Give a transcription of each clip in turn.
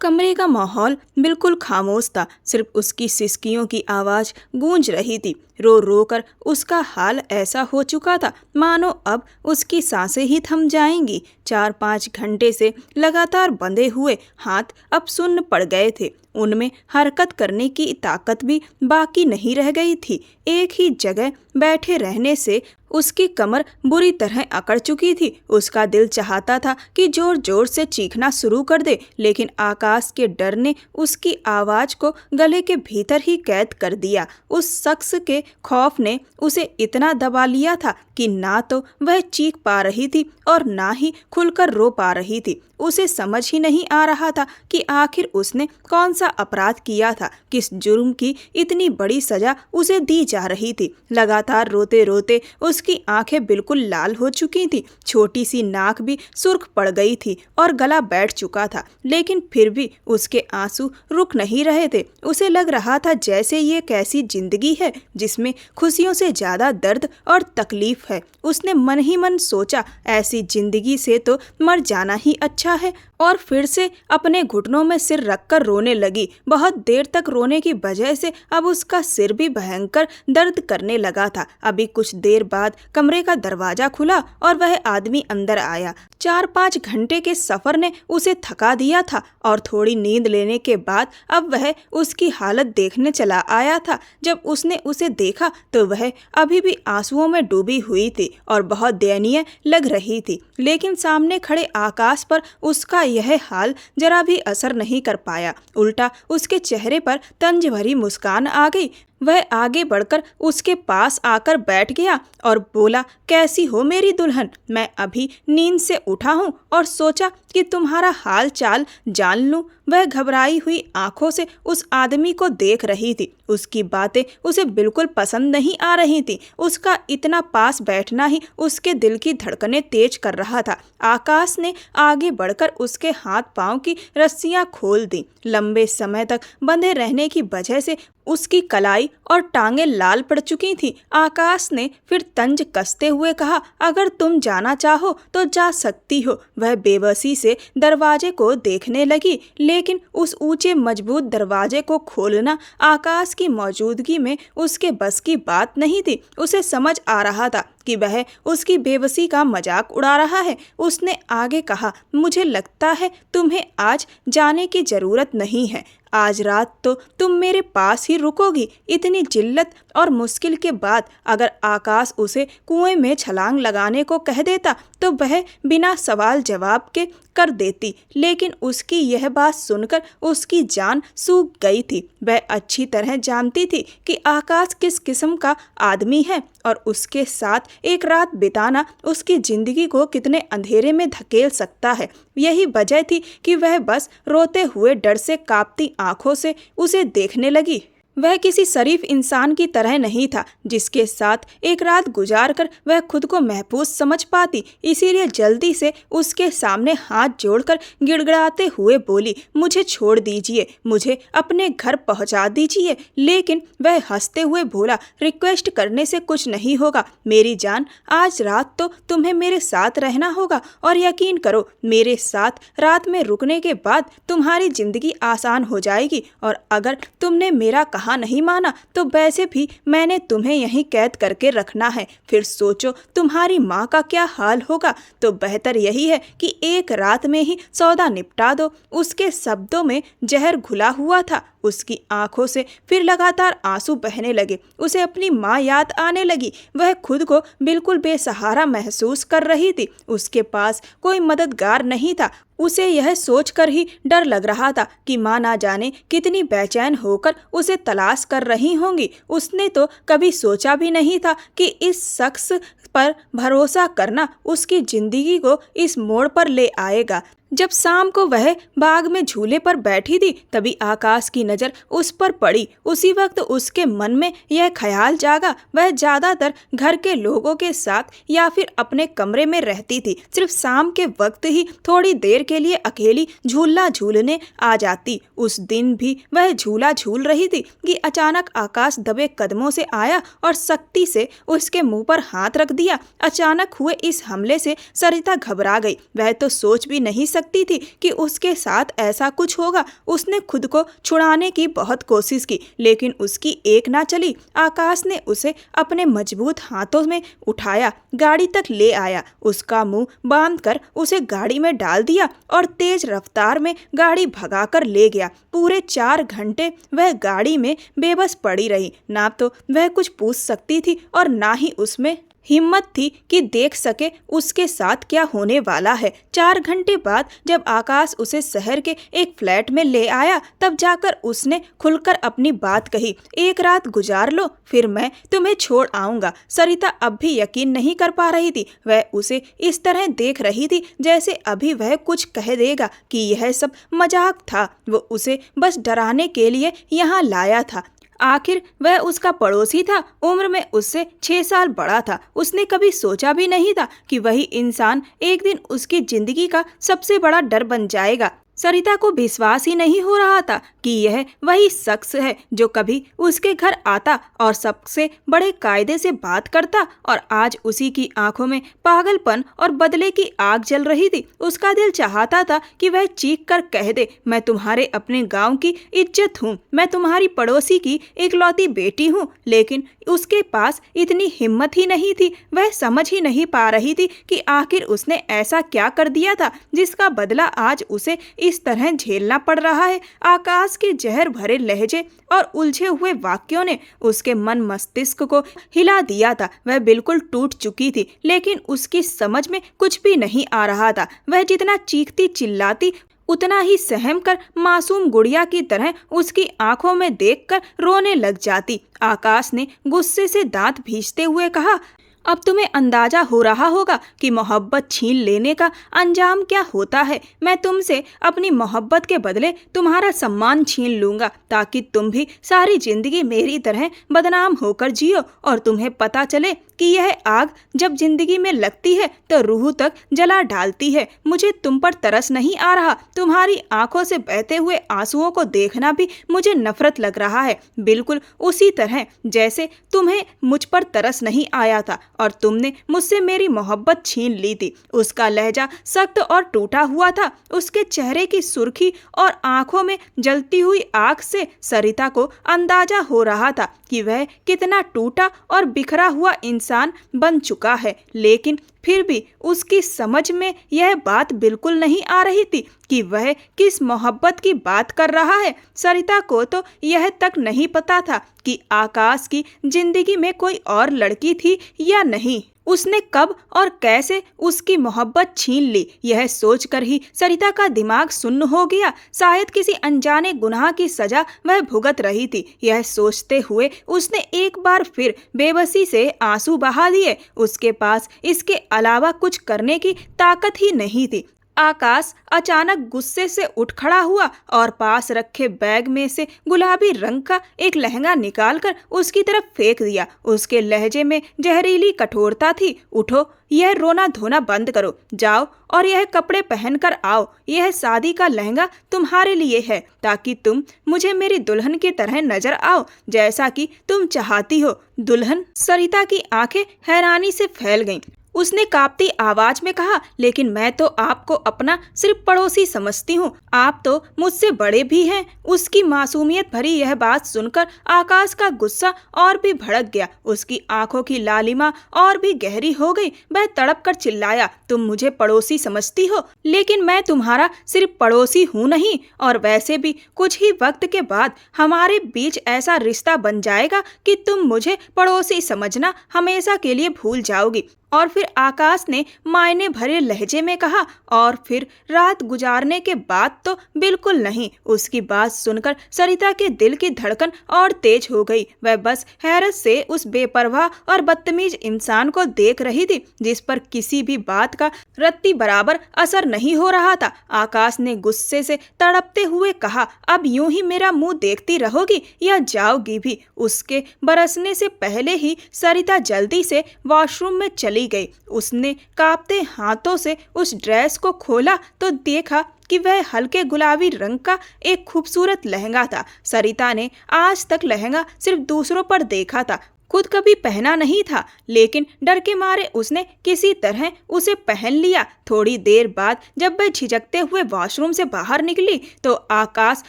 कमरे का माहौल बिल्कुल खामोश था। सिर्फ उसकी सिसकियों की आवाज़ गूंज रही थी। रो रो कर उसका हाल ऐसा हो चुका था मानो अब उसकी सांसें ही थम जाएंगी। 4-5 घंटे से लगातार बंधे हुए हाथ अब सुन्न पड़ गए थे। उनमें हरकत करने की ताकत भी बाकी नहीं रह गई थी। एक ही जगह बैठे रहने से उसकी कमर बुरी तरह अकड़ चुकी थी। उसका दिल चाहता था कि जोर जोर से चीखना शुरू कर दे, लेकिन आकाश के डर ने उसकी आवाज़ को गले के भीतर ही कैद कर दिया। उस शख्स के खौफ ने उसे इतना दबा लिया था कि ना तो वह चीख पा रही थी और ना ही खुलकर रो पा रही थी। उसे समझ ही नहीं आ रहा था कि आखिर उसने कौन सा अपराध किया था, किस जुर्म की इतनी बड़ी सजा उसे दी जा रही थी। लगातार रोते रोते उसकी आंखें बिल्कुल लाल हो चुकी थी, छोटी सी नाक भी सुर्ख पड़ गई थी और गला बैठ चुका था, लेकिन फिर भी उसके आंसू रुक नहीं रहे थे। उसे लग रहा था जैसे ये कैसी जिंदगी है जिसमें खुशियों से ज्यादा दर्द और तकलीफ है। उसने मन ही मन सोचा, ऐसी जिंदगी से तो मर जाना ही अच्छा है, और फिर से अपने घुटनों में सिर रखकर रोने लगी। बहुत देर तक रोने की वजह से अब उसका सिर भी भयंकर दर्द करने लगा था। अभी कुछ देर बाद कमरे का दरवाजा खुला और वह आदमी अंदर आया। 4-5 घंटे के सफर ने उसे थका दिया था और थोड़ी नींद लेने के बाद अब वह उसकी हालत देखने चला आया था। जब उसने उसे देखा तो वह अभी भी आंसुओं में डूबी हुई थी और बहुत दयनीय लग रही थी, लेकिन सामने खड़े आकाश पर उसका यह हाल जरा भी असर नहीं कर पाया। उल्टा उसके चेहरे पर तंज भरी मुस्कान आ गई। वह आगे बढ़कर उसके पास आकर बैठ गया और बोला, कैसी हो मेरी दुल्हन? मैं अभी नींद से उठा हूँ और सोचा कि तुम्हारा हाल चाल जान लूं। वह घबराई हुई आंखों से उस आदमी को देख रही थी। उसकी बातें उसे बिल्कुल पसंद नहीं आ रही थी। उसका इतना पास बैठना ही उसके दिल की धड़कनें तेज कर रहा था। आकाश ने आगे बढ़कर उसके हाथ पांव की रस्सियां खोल दी। लंबे समय तक बंधे रहने की वजह से उसकी कलाई और टांगें लाल पड़ चुकी थी। आकाश ने फिर तंज कसते हुए कहा, अगर तुम जाना चाहो तो जा सकती हो। वह बेबसी से दरवाजे को देखने लगी, लेकिन उस ऊंचे मजबूत दरवाजे को खोलना आकाश की मौजूदगी में उसके बस की बात नहीं थी। उसे समझ आ रहा था कि वह उसकी बेबसी का मजाक उड़ा रहा है। उसने आगे कहा, मुझे लगता है तुम्हें आज जाने की जरूरत नहीं है। आज रात तो तुम मेरे पास ही रुकोगी। इतनी जिल्लत और मुश्किल के बाद अगर आकाश उसे कुएं में छलांग लगाने को कह देता तो वह बिना सवाल जवाब के कर देती, लेकिन उसकी यह बात सुनकर उसकी जान सूख गई थी। वह अच्छी तरह जानती थी कि आकाश किस किस्म का आदमी है और उसके साथ एक रात बिताना उसकी जिंदगी को कितने अंधेरे में धकेल सकता है। यही वजह थी कि वह बस रोते हुए डर से कांपती आंखों से उसे देखने लगी। वह किसी शरीफ इंसान की तरह नहीं था जिसके साथ एक रात गुजारकर वह खुद को महफूज समझ पाती। इसीलिए जल्दी से उसके सामने हाथ जोड़कर गिड़गिड़ाते हुए बोली, मुझे छोड़ दीजिए, मुझे अपने घर पहुंचा दीजिए। लेकिन वह हंसते हुए बोला, रिक्वेस्ट करने से कुछ नहीं होगा मेरी जान। आज रात तो तुम्हें मेरे साथ रहना होगा और यकीन करो, मेरे साथ रात में रुकने के बाद तुम्हारी जिंदगी आसान हो जाएगी। और अगर तुमने मेरा कहा नहीं माना तो वैसे भी मैंने तुम्हें यहीं कैद करके रखना है। फिर सोचो तुम्हारी माँ का क्या हाल होगा। तो बेहतर यही है कि एक रात में ही सौदा निपटा दो। उसके शब्दों में जहर घुला हुआ था। उसकी आंखों से फिर लगातार आंसू बहने लगे। उसे अपनी माँ याद आने लगी। वह खुद को बिल्कुल बेसहारा महसूस कर रही थी। उसके पास कोई मददगार नहीं था। उसे यह सोचकर ही डर लग रहा था कि माँ ना जाने कितनी बेचैन होकर उसे तलाश कर रही होंगी। उसने तो कभी सोचा भी नहीं था कि इस शख्स पर भरोसा करना उसकी जिंदगी को इस मोड़ पर ले आएगा। जब शाम को वह बाग में झूले पर बैठी थी तभी आकाश की नज़र उस पर पड़ी। उसी वक्त उसके मन में यह ख्याल जागा, वह ज़्यादातर घर के लोगों के साथ या फिर अपने कमरे में रहती थी। सिर्फ शाम के वक्त ही थोड़ी देर के लिए अकेली झूला झूलने आ जाती। उस दिन भी वह झूला झूल रही थी कि अचानक आकाश दबे कदमों से आया और सख्ती से उसके मुंह पर हाथ रख दिया। अचानक हुए इस हमले से सरिता घबरा गई। वह तो सोच भी नहीं सकती सकती थी कि उसके साथ ऐसा कुछ होगा। उसने खुद को छुड़ाने की बहुत कोशिश की, लेकिन उसकी एक ना चली। आकाश ने उसे अपने मजबूत हाथों में उठाया, गाड़ी तक ले आया, उसका मुंह बांधकर उसे गाड़ी में डाल दिया और तेज रफ्तार में गाड़ी भगाकर ले गया। पूरे 4 घंटे वह गाड़ी में बेबस पड़ी रही। ना तो वह कुछ पूछ सकती थी और ना ही उसमें हिम्मत थी कि देख सके उसके साथ क्या होने वाला है। 4 घंटे बाद जब आकाश उसे शहर के एक फ्लैट में ले आया, तब जाकर उसने खुलकर अपनी बात कही। एक रात गुजार लो, फिर मैं तुम्हें छोड़ आऊंगा। सरिता अब भी यकीन नहीं कर पा रही थी। वह उसे इस तरह देख रही थी जैसे अभी वह कुछ कह देगा कि यह सब मजाक था। वो उसे बस डराने के लिए यहाँ लाया था। आखिर वह उसका पड़ोसी था, उम्र में उससे 6 साल बड़ा था। उसने कभी सोचा भी नहीं था कि वही इंसान एक दिन उसकी जिंदगी का सबसे बड़ा डर बन जाएगा। सरिता को विश्वास ही नहीं हो रहा था कि यह वही शख्स है जो कभी उसके घर आता और सबसे बड़े कायदे से बात करता, और आज उसी की आंखों में पागलपन और बदले की आग जल रही थी। उसका दिल चाहता था कि वह चीख कर कह दे, मैं तुम्हारे अपने गांव की इज्जत हूँ, मैं तुम्हारी पड़ोसी की इकलौती बेटी हूँ, लेकिन उसके पास इतनी हिम्मत ही नहीं थी। वह समझ ही नहीं पा रही थी कि आखिर उसने ऐसा क्या कर दिया था जिसका बदला आज उसे इस तरह झेलना पड़ रहा है। आकाश के जहर भरे लहजे और उलझे हुए वाक्यों ने उसके मन मस्तिष्क को हिला दिया था। वह बिल्कुल टूट चुकी थी, लेकिन उसकी समझ में कुछ भी नहीं आ रहा था। वह जितना चीखती चिल्लाती उतना ही सहम कर मासूम गुड़िया की तरह उसकी आंखों में देखकर रोने लग जाती। आकाश ने गुस्से से दांत भींचते हुए कहा, अब तुम्हें अंदाजा हो रहा होगा कि मोहब्बत छीन लेने का अंजाम क्या होता है। मैं तुमसे अपनी मोहब्बत के बदले तुम्हारा सम्मान छीन लूंगा, ताकि तुम भी सारी जिंदगी मेरी तरह बदनाम होकर जियो और तुम्हें पता चले कि यह आग जब जिंदगी में लगती है तो रूह तक जला डालती है। मुझे तुम पर तरस नहीं आ रहा, तुम्हारी आंखों से बहते हुए आंसुओं को देखना भी मुझे नफरत लग रहा है, बिल्कुल उसी तरह जैसे तुम्हें मुझ पर तरस नहीं आया था और तुमने मुझसे मेरी मोहब्बत छीन ली थी। उसका लहजा सख्त और टूटा हुआ था। उसके चेहरे की सुर्खी और आंखों में जलती हुई आग से सरिता को अंदाजा हो रहा था कि वह कितना टूटा और बिखरा हुआ इंसान बन चुका है, लेकिन फिर भी उसकी समझ में यह बात बिल्कुल नहीं आ रही थी कि वह किस मोहब्बत की बात कर रहा है। सरिता को तो यह तक नहीं पता था कि आकाश की जिंदगी में कोई और लड़की थी या नहीं। उसने कब और कैसे उसकी मोहब्बत छीन ली, यह सोचकर ही सरिता का दिमाग सुन्न हो गया। शायद किसी अनजाने गुनाह की सजा वह भुगत रही थी। यह सोचते हुए उसने एक बार फिर बेबसी से आंसू बहा दिए। उसके पास इसके अलावा कुछ करने की ताकत ही नहीं थी। आकाश अचानक गुस्से से उठ खड़ा हुआ और पास रखे बैग में से गुलाबी रंग का एक लहंगा निकालकर उसकी तरफ फेंक दिया। उसके लहजे में जहरीली कठोरता थी। उठो, यह रोना धोना बंद करो, जाओ और यह कपड़े पहनकर आओ। यह शादी का लहंगा तुम्हारे लिए है, ताकि तुम मुझे मेरी दुल्हन की तरह नजर आओ, जैसा कि तुम चाहती हो। दुल्हन? सरिता की आंखें हैरानी से फैल गईं। उसने कांपती आवाज में कहा, लेकिन मैं तो आपको अपना सिर्फ पड़ोसी समझती हूँ, आप तो मुझसे बड़े भी हैं। उसकी मासूमियत भरी यह बात सुनकर आकाश का गुस्सा और भी भड़क गया। उसकी आंखों की लालिमा और भी गहरी हो गई। वह तड़प कर चिल्लाया, तुम मुझे पड़ोसी समझती हो, लेकिन मैं तुम्हारा सिर्फ पड़ोसी हूँ नहीं, और वैसे भी कुछ ही वक्त के बाद हमारे बीच ऐसा रिश्ता बन जाएगा कि तुम मुझे पड़ोसी समझना हमेशा के लिए भूल जाओगी। और फिर आकाश ने मायने भरे लहजे में कहा, और फिर रात गुजारने के बाद तो बिल्कुल नहीं। उसकी बात सुनकर सरिता के दिल की धड़कन और तेज हो गई। वह बस हैरत से उस बेपरवाह और बदतमीज इंसान को देख रही थी जिस पर किसी भी बात का रत्ती बराबर असर नहीं हो रहा था। आकाश ने गुस्से से तड़पते हुए कहा, अब यूं ही मेरा मुंह देखती रहोगी या जाओगी भी? उसके बरसने से पहले ही सरिता जल्दी से वॉशरूम में चली गई। उसने कांपते हाथों से उस ड्रेस को खोला तो देखा कि वह हल्के गुलाबी रंग का एक खूबसूरत लहंगा था। सरिता ने आज तक लहंगा सिर्फ दूसरों पर देखा था, खुद कभी पहना नहीं था, लेकिन डर के मारे उसने किसी तरह उसे पहन लिया। थोड़ी देर बाद जब वह झिझकते हुए वॉशरूम से बाहर निकली तो आकाश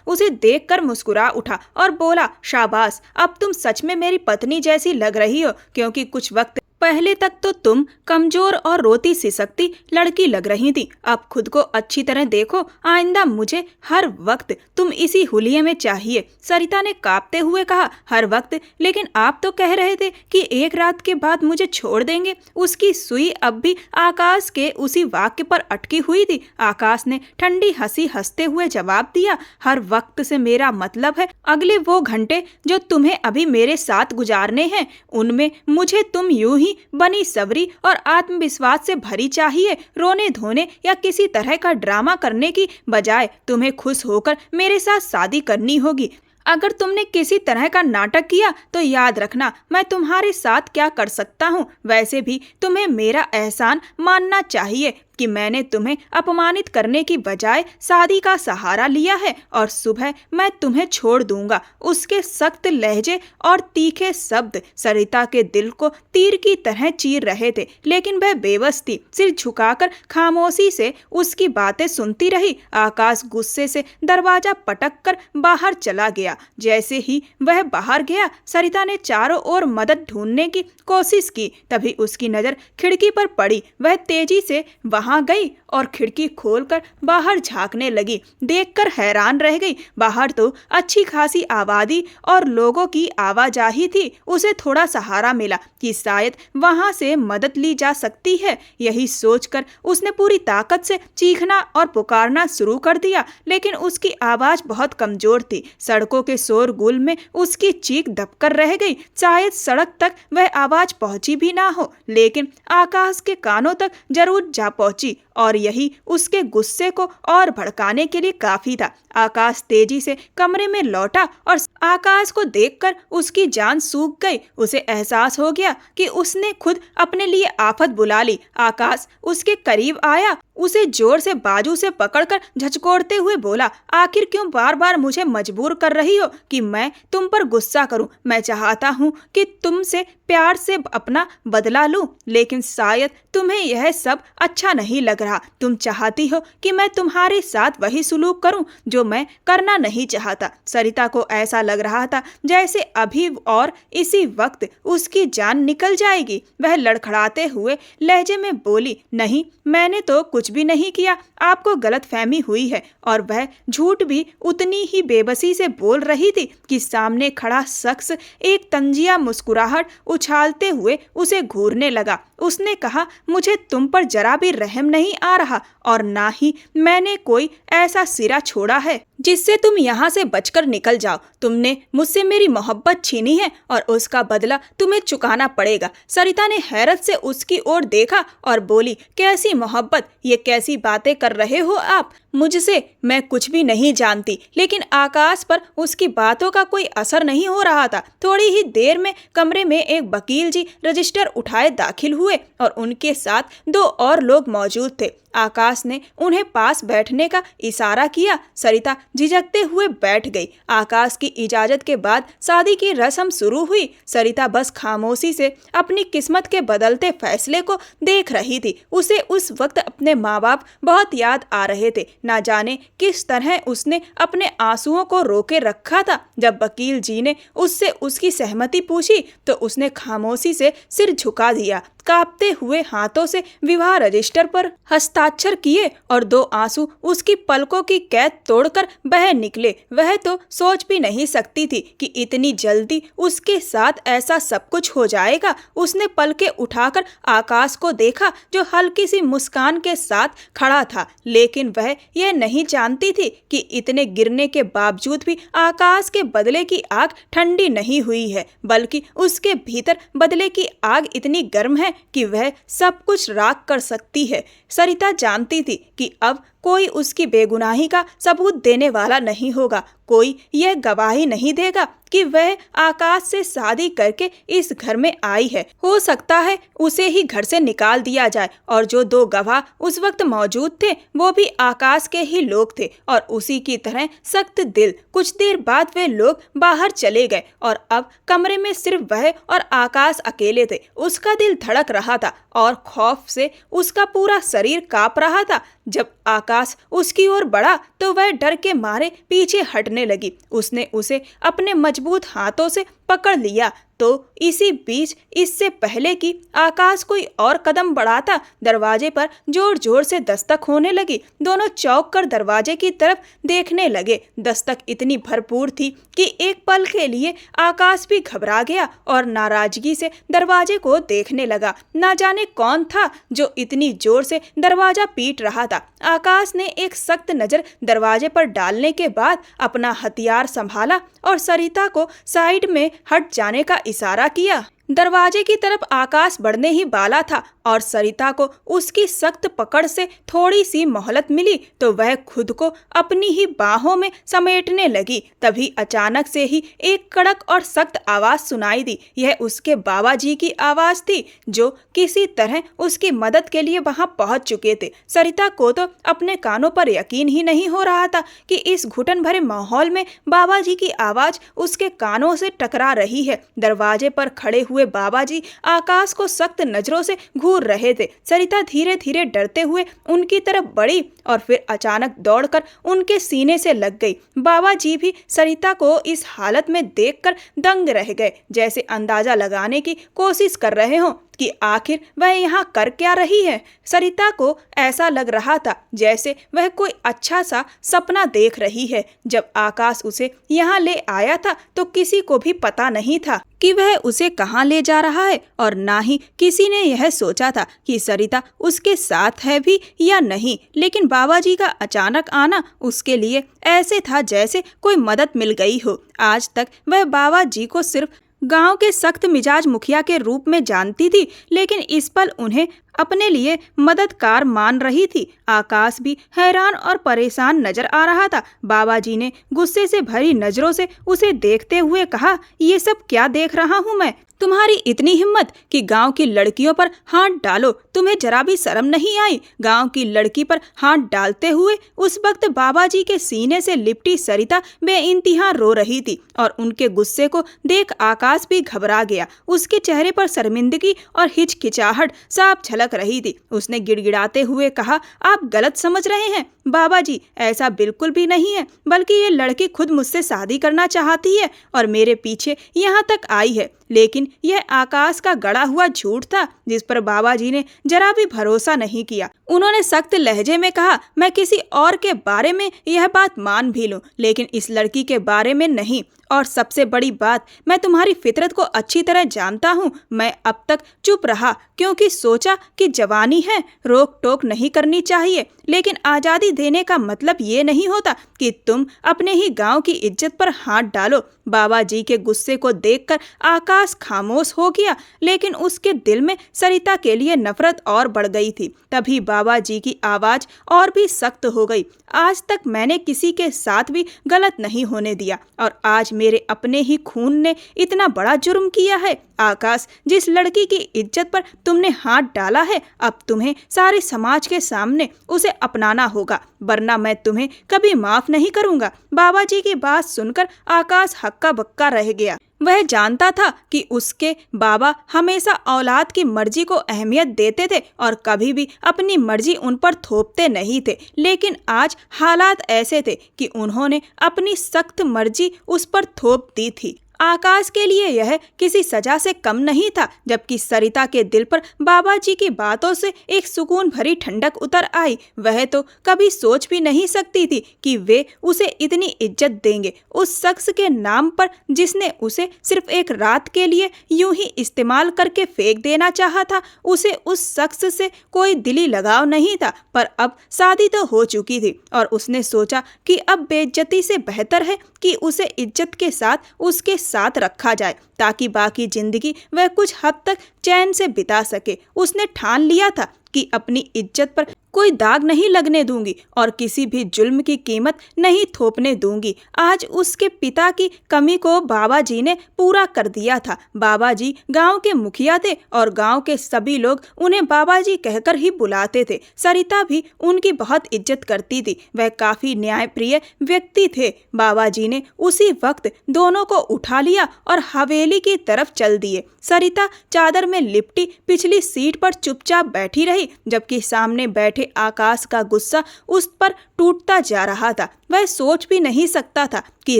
उसे देखकर मुस्कुरा उठा और बोला, शाबाश, अब तुम सच में मेरी पत्नी जैसी लग रही हो, क्योंकि कुछ वक्त पहले तक तो तुम कमजोर और रोती सिसकती लड़की लग रही थी। अब खुद को अच्छी तरह देखो, आइंदा मुझे हर वक्त तुम इसी हुलिये में चाहिए। सरिता ने कांपते हुए कहा, हर वक्त? लेकिन आप तो कह रहे थे कि एक रात के बाद मुझे छोड़ देंगे। उसकी सुई अब भी आकाश के उसी वाक्य पर अटकी हुई थी। आकाश ने ठंडी हंसी हंसते हुए जवाब दिया, हर वक्त से मेरा मतलब है अगले वो घंटे जो तुम्हें अभी मेरे साथ गुजारने हैं। उनमें मुझे तुम यूं ही बनी सवरी और आत्मविश्वास से भरी चाहिए। रोने धोने या किसी तरह का ड्रामा करने की बजाय तुम्हें खुश होकर मेरे साथ शादी करनी होगी। अगर तुमने किसी तरह का नाटक किया तो याद रखना मैं तुम्हारे साथ क्या कर सकता हूँ। वैसे भी तुम्हें मेरा एहसान मानना चाहिए कि मैंने तुम्हें अपमानित करने की बजाय शादी का सहारा लिया है और सुबह मैं तुम्हें छोड़ दूंगा। उसके सख्त लहजे और तीखे शब्द सरिता के दिल को तीर की तरह चीर रहे थे, लेकिन वह बेबस थी। सिर झुकाकर खामोशी से उसकी बातें सुनती रही। आकाश गुस्से से दरवाजा पटक कर बाहर चला गया। जैसे ही वह बाहर गया, सरिता ने चारों ओर मदद ढूंढने की कोशिश की। तभी उसकी नजर खिड़की पर पड़ी। वह तेजी से वहां गई और खिड़की खोलकर बाहर झांकने लगी। देखकर हैरान रह गई। बाहर तो अच्छी खासी आबादी और लोगों की आवाजाही थी। उसे थोड़ा सहारा मिला कि शायद वहां से मदद ली जा सकती है। यही सोचकर उसने पूरी ताकत से चीखना और पुकारना शुरू कर दिया, लेकिन उसकी आवाज बहुत कमजोर थी। सड़कों के शोरगुल में उसकी चीख दबकर रह गई। शायद सड़क तक वह आवाज पहुंची भी ना हो, लेकिन आकाश के कानों तक जरूर जा पहुंची और यही उसके गुस्से को और भड़काने के लिए काफी था। आकाश तेजी से कमरे में लौटा और आकाश को देखकर उसकी जान सूख गई। उसे एहसास हो गया कि उसने खुद अपने लिए आफत बुला ली। आकाश उसके करीब आया, उसे जोर से बाजू से पकड़कर झचकोड़ते हुए बोला, आखिर क्यों बार बार मुझे मजबूर कर रही हो कि मैं तुम पर गुस्सा करूं? मैं चाहता हूं कि तुमसे प्यार से अपना बदला लूं, लेकिन शायद तुम्हें यह सब अच्छा नहीं लग रहा। तुम चाहती हो कि मैं तुम्हारे साथ वही सुलूक करूं जो मैं करना नहीं चाहता। सरिता को ऐसा लग रहा था जैसे अभी और इसी वक्त उसकी जान निकल जाएगी। वह लड़खड़ाते हुए लहजे में बोली, नहीं, मैंने तो कुछ भी नहीं किया। आपको गलतफहमी हुई है। और वह झूठ भी उतनी ही बेबसी से बोल रही थी कि सामने खड़ा शख्स एक तंजिया मुस्कुराहट उछालते हुए उसे घूरने लगा। उसने कहा, मुझे तुम पर जरा भी रहम नहीं आ रहा और ना ही मैंने कोई ऐसा सिरा छोड़ा है जिससे तुम यहाँ से बचकर निकल जाओ। तुमने मुझसे मेरी मोहब्बत छीनी है और उसका बदला तुम्हें चुकाना पड़ेगा। सरिता ने हैरत से उसकी ओर देखा और बोली, कैसी मोहब्बत? ये कैसी बातें कर रहे हो आप? मुझसे मैं कुछ भी नहीं जानती। लेकिन आकाश पर उसकी बातों का कोई असर नहीं हो रहा था। थोड़ी ही देर में कमरे में एक वकील जी रजिस्टर उठाए दाखिल हुए और उनके साथ 2 और लोग मौजूद थे। आकाश ने उन्हें पास बैठने का इशारा किया। सरिता झिझकते हुए बैठ गई। आकाश की इजाजत के बाद शादी की रस्म शुरू हुई। सरिता बस खामोशी से अपनी किस्मत के बदलते फैसले को देख रही थी। उसे उस वक्त अपने माँ बाप बहुत याद आ रहे थे। ना जाने किस तरह उसने अपने आंसुओं को रोके रखा था। जब वकील जी ने उससे उसकी सहमति पूछी तो उसने खामोशी से सिर झुका दिया। कांपते हुए हाथों से विवाह रजिस्टर पर हस्ताक्षर किए और 2 आंसू उसकी पलकों की कैद तोड़कर बह निकले। वह तो सोच भी नहीं सकती थी कि इतनी जल्दी उसके साथ ऐसा सब कुछ हो जाएगा। उसने पलकें उठाकर आकाश को देखा जो हल्की सी मुस्कान के साथ खड़ा था, लेकिन वह यह नहीं जानती थी कि इतने गिरने के बावजूद भी आकाश के बदले की आग ठंडी नहीं हुई है, बल्कि उसके भीतर बदले की आग इतनी गर्म है कि वह सब कुछ राख कर सकती है। सरिता जानती थी कि अब कोई उसकी बेगुनाही का सबूत देने वाला नहीं होगा। कोई यह गवाही नहीं देगा कि वह आकाश से शादी करके इस घर में आई है। हो सकता है उसे ही घर से निकाल दिया जाए। और जो 2 गवाह उस वक्त मौजूद थे वो भी आकाश के ही लोग थे और उसी की तरह सख्त दिल। कुछ देर बाद वे लोग बाहर चले गए और अब कमरे में सिर्फ वह और आकाश अकेले थे। उसका दिल धड़क रहा था और खौफ से उसका पूरा शरीर कांप रहा था। जब आकाश उसकी ओर बढ़ा तो वह डर के मारे पीछे हटने लगी। उसने उसे अपने मजबूत हाथों से पकड़ लिया। तो इसी बीच इससे पहले कि आकाश कोई और कदम बढ़ाता, दरवाजे पर जोर जोर से दस्तक होने लगी। दोनों चौंक कर दरवाजे की तरफ देखने लगे। दस्तक इतनी भरपूर थी कि एक पल के लिए आकाश भी घबरा गया और नाराजगी से दरवाजे को देखने लगा। ना जाने कौन था जो इतनी जोर से दरवाजा पीट रहा था। आकाश ने एक सख्त नजर दरवाजे पर डालने के बाद अपना हथियार संभाला और सरिता को साइड में हट जाने का इशारा किया। दरवाजे की तरफ आकाश बढ़ने ही वाला था और सरिता को उसकी सख्त पकड़ से थोड़ी सी मोहलत मिली तो वह खुद को अपनी ही बाहों में समेटने लगी। तभी अचानक से ही एक कड़क और सख्त आवाज सुनाई दी। यह उसके बाबा जी की आवाज थी जो किसी तरह उसकी मदद के लिए वहां पहुंच चुके थे। सरिता को तो अपने कानों पर यकीन ही नहीं हो रहा था कि इस घुटन भरे माहौल में बाबा जी की आवाज उसके कानों से टकरा रही है। दरवाजे पर खड़े हुए बाबा जी आकाश को सख्त नजरों से घूर रहे थे। सरिता धीरे धीरे डरते हुए उनकी तरफ बढ़ी और फिर अचानक दौड़कर उनके सीने से लग गई। बाबा जी भी सरिता को इस हालत में देखकर दंग रह गए, जैसे अंदाजा लगाने की कोशिश कर रहे हों कि आखिर वह यहाँ कर क्या रही है। सरिता को ऐसा लग रहा था जैसे वह कोई अच्छा सा सपना देख रही है। जब आकाश उसे यहाँ ले आया था तो किसी को भी पता नहीं था कि वह उसे कहाँ ले जा रहा है और ना ही किसी ने यह सोचा था कि सरिता उसके साथ है भी या नहीं। लेकिन बाबा जी का अचानक आना उसके लिए ऐसे था जैसे कोई मदद मिल गई हो। आज तक वह बाबा जी को सिर्फ गांव के सख्त मिजाज मुखिया के रूप में जानती थी, लेकिन इस पल उन्हें अपने लिए मददगार मान रही थी। आकाश भी हैरान और परेशान नजर आ रहा था। बाबा जी ने गुस्से से भरी नजरों से उसे देखते हुए कहा, ये सब क्या देख रहा हूँ मैं? तुम्हारी इतनी हिम्मत कि गांव की लड़कियों पर हाथ डालो, तुम्हें जरा भी शर्म नहीं आई? गांव की लड़की पर हाथ डालते हुए उस वक्त बाबा जी के सीने से लिपटी सरिता बेइंतहा रो रही थी और उनके गुस्से को देख आकाश भी घबरा गया। उसके चेहरे पर शर्मिंदगी और हिचकिचाहट साफ झलक रही थी। उसने गिड़गिड़ाते हुए कहा, आप गलत समझ रहे हैं बाबा जी, ऐसा बिल्कुल भी नहीं है, बल्कि ये लड़की खुद मुझसे शादी करना चाहती है और मेरे पीछे यहाँ तक आई है। लेकिन यह आकाश का गढ़ा हुआ झूठ था जिस पर बाबा जी ने जरा भी भरोसा नहीं किया। उन्होंने सख्त लहजे में कहा, मैं किसी और के बारे में यह बात मान भी लूं, लेकिन इस लड़की के बारे में नहीं। और सबसे बड़ी बात, मैं तुम्हारी फितरत को अच्छी तरह जानता हूँ। मैं अब तक चुप रहा क्योंकि सोचा कि जवानी है, रोक टोक नहीं करनी चाहिए। लेकिन आज़ादी देने का मतलब ये नहीं होता कि तुम अपने ही गांव की इज्जत पर हाथ डालो। बाबा जी के गुस्से को देखकर आकाश खामोश हो गया, लेकिन उसके दिल में सरिता के लिए नफरत और बढ़ गई थी। तभी बाबा जी की आवाज और भी सख्त हो गई, आज तक मैंने किसी के साथ भी गलत नहीं होने दिया और आज मेरे अपने ही खून ने इतना बड़ा जुर्म किया है। आकाश, जिस लड़की की इज्जत पर तुमने हाथ डाला है, अब तुम्हें सारे समाज के सामने उसे अपनाना होगा, वरना मैं तुम्हें कभी माफ नहीं करूंगा। बाबा जी की बात सुनकर आकाश हक्का बक्का रह गया। वह जानता था कि उसके बाबा हमेशा औलाद की मर्जी को अहमियत देते थे और कभी भी अपनी मर्जी उन पर थोपते नहीं थे। लेकिन आज हालात ऐसे थे कि उन्होंने अपनी सख्त मर्जी उस पर थोप दी थी। आकाश के लिए यह किसी सजा से कम नहीं था। जबकि सरिता के दिल पर बाबा जी की बातों से एक सुकून भरी ठंडक उतर आई। वह तो कभी सोच भी नहीं सकती थी कि वे उसे इतनी इज्जत देंगे, उस शख्स के नाम पर जिसने उसे सिर्फ एक रात के लिए यूं ही इस्तेमाल करके फेंक देना चाहा था। उसे उस शख्स से कोई दिली लगाव नहीं था, पर अब शादी तो हो चुकी थी और उसने सोचा कि अब बेइज्जती से बेहतर है कि उसे इज्जत के साथ उसके साथ रखा जाए ताकि बाकी जिंदगी वह कुछ हद तक चैन से बिता सके। उसने ठान लिया था कि अपनी इज्जत पर कोई दाग नहीं लगने दूंगी और किसी भी जुल्म की कीमत नहीं थोपने दूंगी। आज उसके पिता की कमी को बाबा जी ने पूरा कर दिया था। बाबा जी गांव के मुखिया थे और गांव के सभी लोग उन्हें बाबा जी कहकर ही बुलाते थे। सरिता भी उनकी बहुत इज्जत करती थी। वह काफी न्यायप्रिय व्यक्ति थे। बाबा जी ने उसी वक्त दोनों को उठा लिया और हवेली की तरफ चल दिए। सरिता चादर में लिपटी पिछली सीट पर चुपचाप बैठी रही, जबकि सामने बैठे आकाश का गुस्सा उस पर टूटता जा रहा था। वह सोच भी नहीं सकता था कि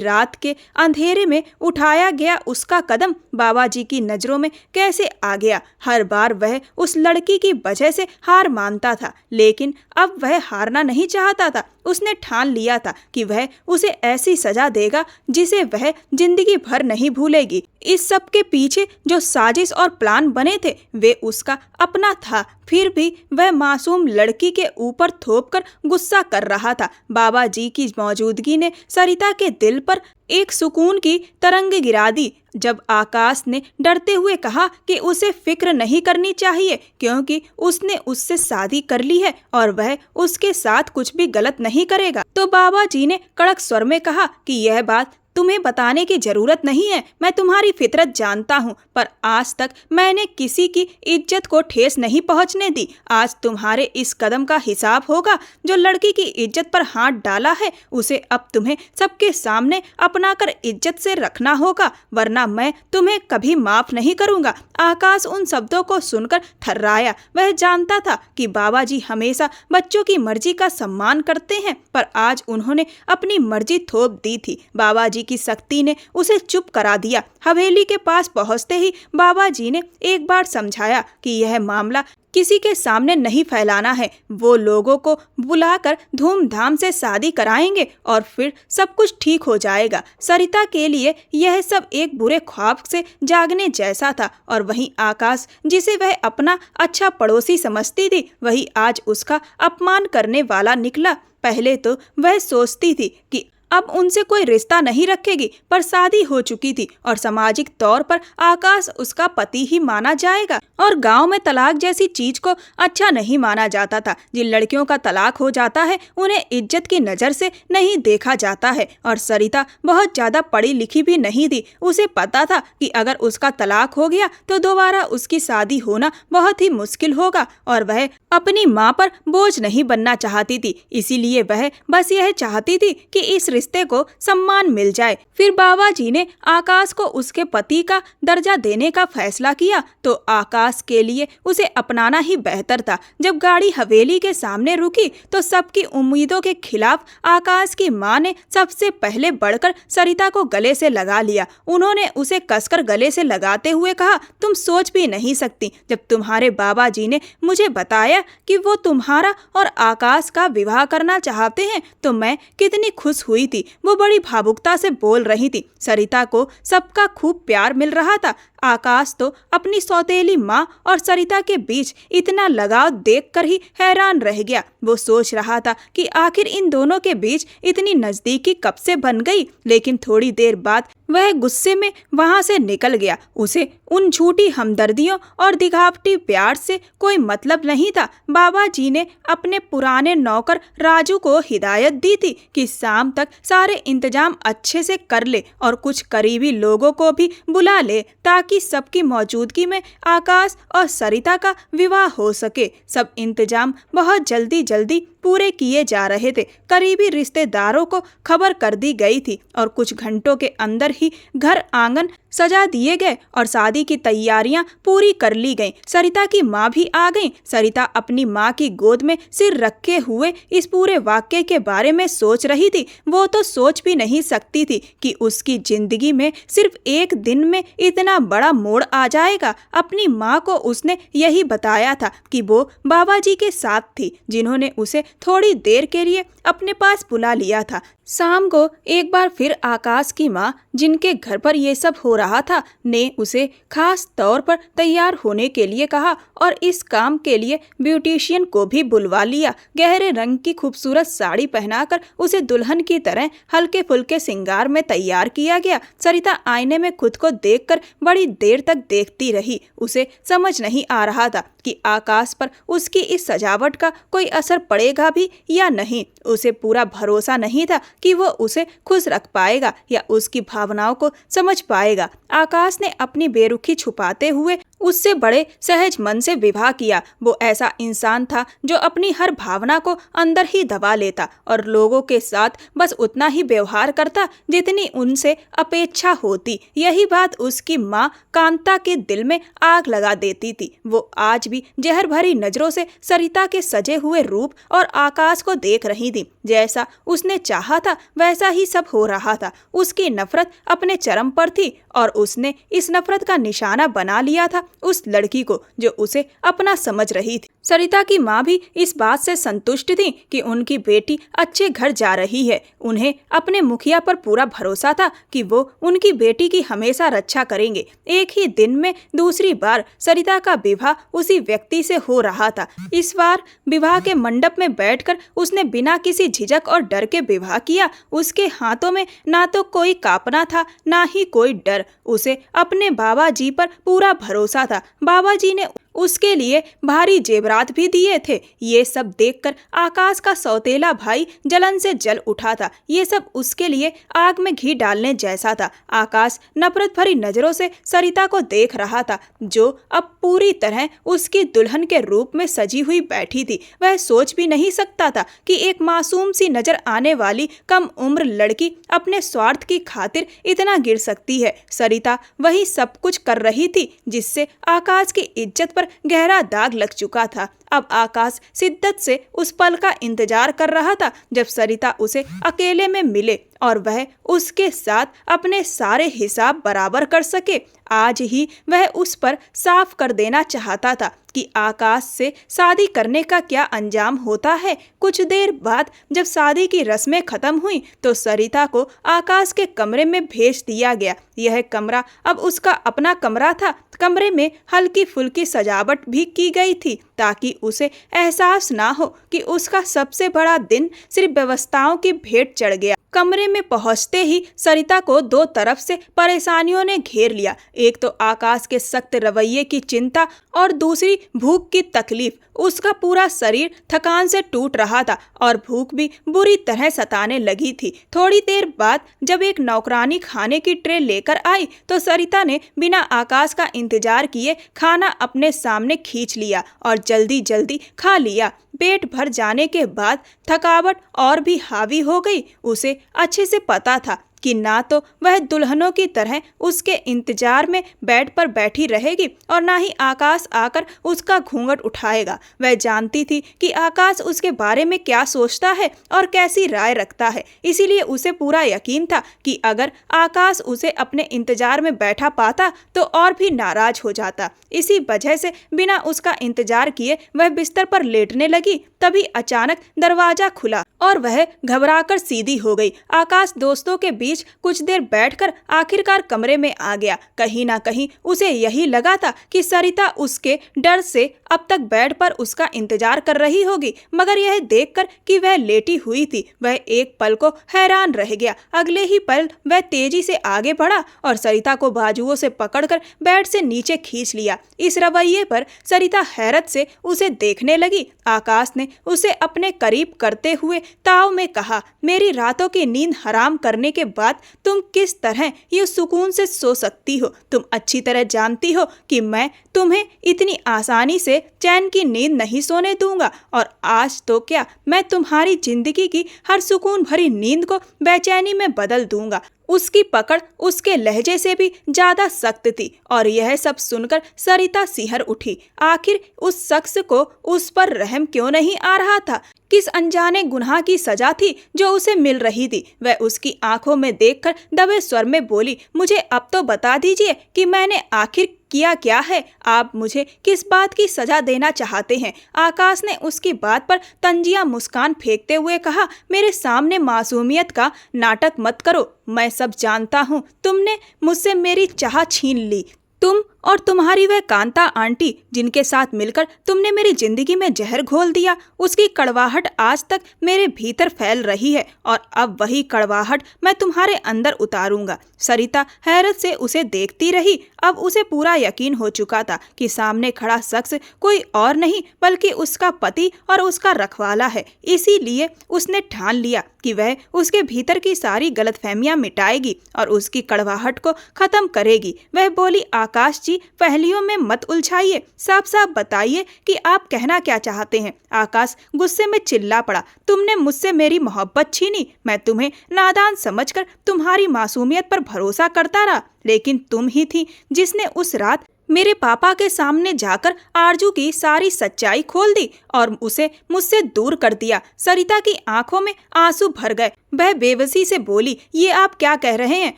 रात के अंधेरे में उठाया गया उसका कदम बाबा जी की नजरों में कैसे आ गया। हर बार वह उस लड़की की वजह से हार मानता था, लेकिन अब वह हारना नहीं चाहता था। उसने ठान लिया था कि वह उसे ऐसी सजा देगा जिसे वह जिंदगी भर नहीं भूलेगी। इस सब के पीछे जो साजिश और प्लान बने थे वे उसका अपना था, फिर भी वह मासूम लड़की के ऊपर थोपकर गुस्सा कर रहा था। बाबा जी की मौजूदगी ने सरिता के दिल पर एक सुकून की तरंग गिरा दी। जब आकाश ने डरते हुए कहा कि उसे फिक्र नहीं करनी चाहिए क्योंकि उसने उससे शादी कर ली है और वह उसके साथ कुछ भी गलत नहीं करेगा, तो बाबा जी ने कड़क स्वर में कहा कि यह बात तुम्हें बताने की जरूरत नहीं है। मैं तुम्हारी फितरत जानता हूँ, पर आज तक मैंने किसी की इज्जत को ठेस नहीं पहुँचने दी। आज तुम्हारे इस कदम का हिसाब होगा। जो लड़की की इज्जत पर हाथ डाला है उसे अब तुम्हें सबके सामने अपनाकर इज्जत से रखना होगा, वरना मैं तुम्हें कभी माफ नहीं करूँगा। आकाश उन शब्दों को सुनकर थर्राया। वह जानता था कि बाबा जी हमेशा बच्चों की मर्जी का सम्मान करते हैं, पर आज उन्होंने अपनी मर्जी थोप दी थी। बाबा जी की सख्ती ने उसे चुप करा दिया। हवेली के पास पहुंचते ही बाबा जी ने एक बार समझाया कि यह मामला किसी के सामने नहीं फैलाना है। वो लोगों को बुलाकर धूमधाम से शादी कराएंगे और फिर सब कुछ ठीक हो जाएगा। सरिता के लिए यह सब एक बुरे ख्वाब से जागने जैसा था और वहीं आकाश, जिसे वह अपना अच्छा पड़ोसी समझती थी, वही आज उसका अपमान करने वाला निकला। पहले तो वह सोचती थी कि अब उनसे कोई रिश्ता नहीं रखेगी, पर शादी हो चुकी थी और सामाजिक तौर पर आकाश उसका पति ही माना जाएगा और गांव में तलाक जैसी चीज को अच्छा नहीं माना जाता था। जिन लड़कियों का तलाक हो जाता है उन्हें इज्जत की नज़र से नहीं देखा जाता है और सरिता बहुत ज्यादा पढ़ी लिखी भी नहीं थी। उसे पता था कि अगर उसका तलाक हो गया तो दोबारा उसकी शादी होना बहुत ही मुश्किल होगा और वह अपनी माँ पर बोझ नहीं बनना चाहती थी। इसीलिए वह बस यह चाहती थी कि इस रिश्ते को सम्मान मिल जाए। फिर बाबा जी ने आकाश को उसके पति का दर्जा देने का फैसला किया तो आकाश के लिए उसे अपनाना ही बेहतर था। जब गाड़ी हवेली के सामने रुकी तो सबकी उम्मीदों के खिलाफ आकाश की माँ ने सबसे पहले बढ़कर सरिता को गले से लगा लिया। उन्होंने उसे कसकर गले से लगाते हुए कहा, तुम सोच भी नहीं सकती, जब तुम्हारे बाबा जी ने मुझे बताया कि वो तुम्हारा और आकाश का विवाह करना चाहते हैं तो मैं कितनी खुश हुई थी। वो बड़ी भावुकता से बोल रही थी। सरिता को सबका खूब प्यार मिल रहा था। आकाश तो अपनी सौतेली माँ और सरिता के बीच इतना लगाव देखकर ही हैरान रह गया। वो सोच रहा था कि आखिर इन दोनों के बीच इतनी नजदीकी कब से बन गई, लेकिन थोड़ी देर बाद वह गुस्से में वहां से निकल गया। उसे उन झूठी हमदर्दियों और दिखावटी प्यार से कोई मतलब नहीं था। बाबा जी ने अपने पुराने नौकर राजू को हिदायत दी थी कि शाम तक सारे इंतजाम अच्छे से कर ले और कुछ करीबी लोगों को भी बुला ले ताकि सबकी मौजूदगी में आकाश और सरिता का विवाह हो सके। सब इंतजाम बहुत जल्दी पूरे किए जा रहे थे। करीबी रिश्तेदारों को खबर कर दी गई थी और कुछ घंटों के अंदर ही घर आंगन सजा दिए गए और शादी की तैयारियां पूरी कर ली गईं। सरिता की माँ भी आ गईं। सरिता अपनी माँ की गोद में सिर रखे हुए इस पूरे वाक्य के बारे में सोच रही थी। वो तो सोच भी नहीं सकती थी कि उसकी जिंदगी में सिर्फ एक दिन में इतना बड़ा मोड़ आ जाएगा। अपनी माँ को उसने यही बताया था कि वो बाबा जी के साथ थी, जिन्होंने उसे थोड़ी देर के लिए अपने पास बुला लिया था, शाम को एक बार फिर आकाश की माँ, जिनके घर पर ये सब हो रहा था, ने उसे खास तौर पर तैयार होने के लिए कहा और इस काम के लिए ब्यूटिशियन को भी बुलवा लिया। गहरे रंग की खूबसूरत साड़ी पहनाकर उसे दुल्हन की तरह हल्के फुल्के श्रृंगार में तैयार किया गया। सरिता आईने में खुद को देखकर बड़ी देर तक देखती रही। उसे समझ नहीं आ रहा था कि आकाश पर उसकी इस सजावट का कोई असर पड़ेगा भी या नहीं। उसे पूरा भरोसा नहीं था कि वो उसे खुश रख पाएगा या उसकी भावनाओं को समझ पाएगा। आकाश ने अपनी बेरुखी छुपाते हुए उससे बड़े सहज मन से विवाह किया। वो ऐसा इंसान था जो अपनी हर भावना को अंदर ही दबा लेता और लोगों के साथ बस उतना ही व्यवहार करता जितनी उनसे अपेक्षा होती। यही बात उसकी माँ कांता के दिल में आग लगा देती थी। वो आज भी जहर भरी नजरों से सरिता के सजे हुए रूप और आकाश को देख रही थी। जैसा उसने चाहा था वैसा ही सब हो रहा था। उसकी नफरत अपने चरम पर थी और उसने इस नफरत का निशाना बना लिया था उस लड़की को जो उसे अपना समझ रही थी। सरिता की माँ भी इस बात से संतुष्ट थी कि उनकी बेटी अच्छे घर जा रही है। उन्हें अपने मुखिया पर पूरा भरोसा था कि वो उनकी बेटी की हमेशा रक्षा करेंगे। एक ही दिन में दूसरी बार सरिता का विवाह उसी व्यक्ति से हो रहा था। इस बार विवाह के मंडप में बैठकर उसने बिना किसी झिझक और डर के विवाह किया। उसके हाथों में ना तो कोई कांपना था ना ही कोई डर। उसे अपने बाबा जी पर पूरा भरोसा था। बाबा जी ने उसके लिए भारी जेवरात भी दिए थे। ये सब देखकर आकाश का सौतेला भाई जलन से जल उठा था। ये सब उसके लिए आग में घी डालने जैसा था। आकाश नफरत भरी नजरों से सरिता को देख रहा था जो अब पूरी तरह उसकी दुल्हन के रूप में सजी हुई बैठी थी। वह सोच भी नहीं सकता था कि एक मासूम सी नजर आने वाली कम उम्र लड़की अपने स्वार्थ की खातिर इतना गिर सकती है। सरिता वही सब कुछ कर रही थी जिससे आकाश की इज्जत गहरा दाग लग चुका था। अब आकाश शिद्दत से उस पल का इंतजार कर रहा था जब सरिता उसे अकेले में मिले और वह उसके साथ अपने सारे हिसाब बराबर कर सके। आज ही वह उस पर साफ कर देना चाहता था कि आकाश से शादी करने का क्या अंजाम होता है। कुछ देर बाद जब शादी की रस्में खत्म हुई तो सरिता को आकाश के कमरे में भेज दिया गया। यह कमरा अब उसका अपना कमरा था। कमरे में हल्की फुल्की सजावट भी की गई थी ताकि उसे एहसास ना हो कि उसका सबसे बड़ा दिन सिर्फ व्यवस्थाओं की भेंट चढ़ गया। कमरे में पहुंचते ही सरिता को दो तरफ से परेशानियों ने घेर लिया। एक तो आकाश के सख्त रवैये की चिंता और दूसरी भूख की तकलीफ। उसका पूरा शरीर थकान से टूट रहा था और भूख भी बुरी तरह सताने लगी थी। थोड़ी देर बाद जब एक नौकरानी खाने की ट्रे लेकर आई तो सरिता ने बिना आकाश का इंतजार किए खाना अपने सामने खींच लिया और जल्दी जल्दी खा लिया। पेट भर जाने के बाद थकावट और भी हावी हो गई। उसे अच्छे से पता था कि ना तो वह दुल्हनों की तरह उसके इंतजार में बेड पर बैठी रहेगी और ना ही आकाश आकर उसका घूंघट उठाएगा। वह जानती थी कि आकाश उसके बारे में क्या सोचता है और कैसी राय रखता है। इसीलिए उसे पूरा यकीन था कि अगर आकाश उसे अपने इंतजार में बैठा पाता तो और भी नाराज हो जाता। इसी वजह से बिना उसका इंतजार किए वह बिस्तर पर लेटने लगी। तभी अचानक दरवाजा खुला और वह घबराकर सीधी हो गई। आकाश दोस्तों के बीच कुछ देर बैठकर आखिरकार कमरे में आ गया। कहीं ना कहीं उसे यही लगा था कि सरिता उसके डर से अब तक बेड पर उसका इंतजार कर रही होगी, मगर यह देखकर कि वह लेटी हुई थी वह एक पल को हैरान रह गया। अगले ही पल वह तेजी से आगे बढ़ा और सरिता को बाजुओं से पकड़कर बेड से नीचे खींच लिया। इस रवैये पर सरिता हैरत से उसे देखने लगी। आकाश ने उसे अपने करीब करते हुए ताव में कहा, मेरी रातों की नींद हराम करने के बाद तुम किस तरह ये सुकून से सो सकती हो? तुम अच्छी तरह जानती हो कि मैं तुम्हें इतनी आसानी से चैन की नींद नहीं सोने दूंगा और आज तो क्या मैं तुम्हारी जिंदगी की हर सुकून भरी नींद को बेचैनी में बदल दूंगा। उसकी पकड़ उसके लहजे से भी ज्यादा सख्त थी और यह सब सुनकर सरिता सिहर उठी। आखिर उस शख्स को उस पर रहम क्यों नहीं आ रहा था? किस अनजाने गुनाह की सजा थी जो उसे मिल रही थी। वह उसकी आंखों में देखकर दबे स्वर में बोली, मुझे अब तो बता दीजिए कि मैंने आखिर किया क्या है। आप मुझे किस बात की सजा देना चाहते हैं। आकाश ने उसकी बात पर तंजिया मुस्कान फेंकते हुए कहा, मेरे सामने मासूमियत का नाटक मत करो। मैं सब जानता हूँ। तुमने मुझसे मेरी चाह छीन ली। तुम और तुम्हारी वह कांता आंटी जिनके साथ मिलकर तुमने मेरी जिंदगी में जहर घोल दिया, उसकी कड़वाहट आज तक मेरे भीतर फैल रही है और अब वही कड़वाहट मैं तुम्हारे अंदर उतारूंगा। सरिता हैरत से उसे देखती रही। अब उसे पूरा यकीन हो चुका था कि सामने खड़ा शख्स कोई और नहीं बल्कि उसका पति और उसका रखवाला है। इसीलिए उसने ठान लिया कि वह उसके भीतर की सारी गलतफहमियां मिटाएगी और उसकी कड़वाहट को खत्म करेगी। वह बोली, आकाश जी, पहेलियों में मत उलझाइए, साफ साफ बताइए कि आप कहना क्या चाहते हैं। आकाश गुस्से में चिल्ला पड़ा, तुमने मुझसे मेरी मोहब्बत छीनी। मैं तुम्हें नादान समझकर तुम्हारी मासूमियत पर भरोसा करता रहा, लेकिन तुम ही थी जिसने उस रात मेरे पापा के सामने जाकर आरजू की सारी सच्चाई खोल दी और उसे मुझसे दूर कर दिया। सरिता की आंखों में आंसू भर गए। वह बेबसी से बोली, ये आप क्या कह रहे हैं?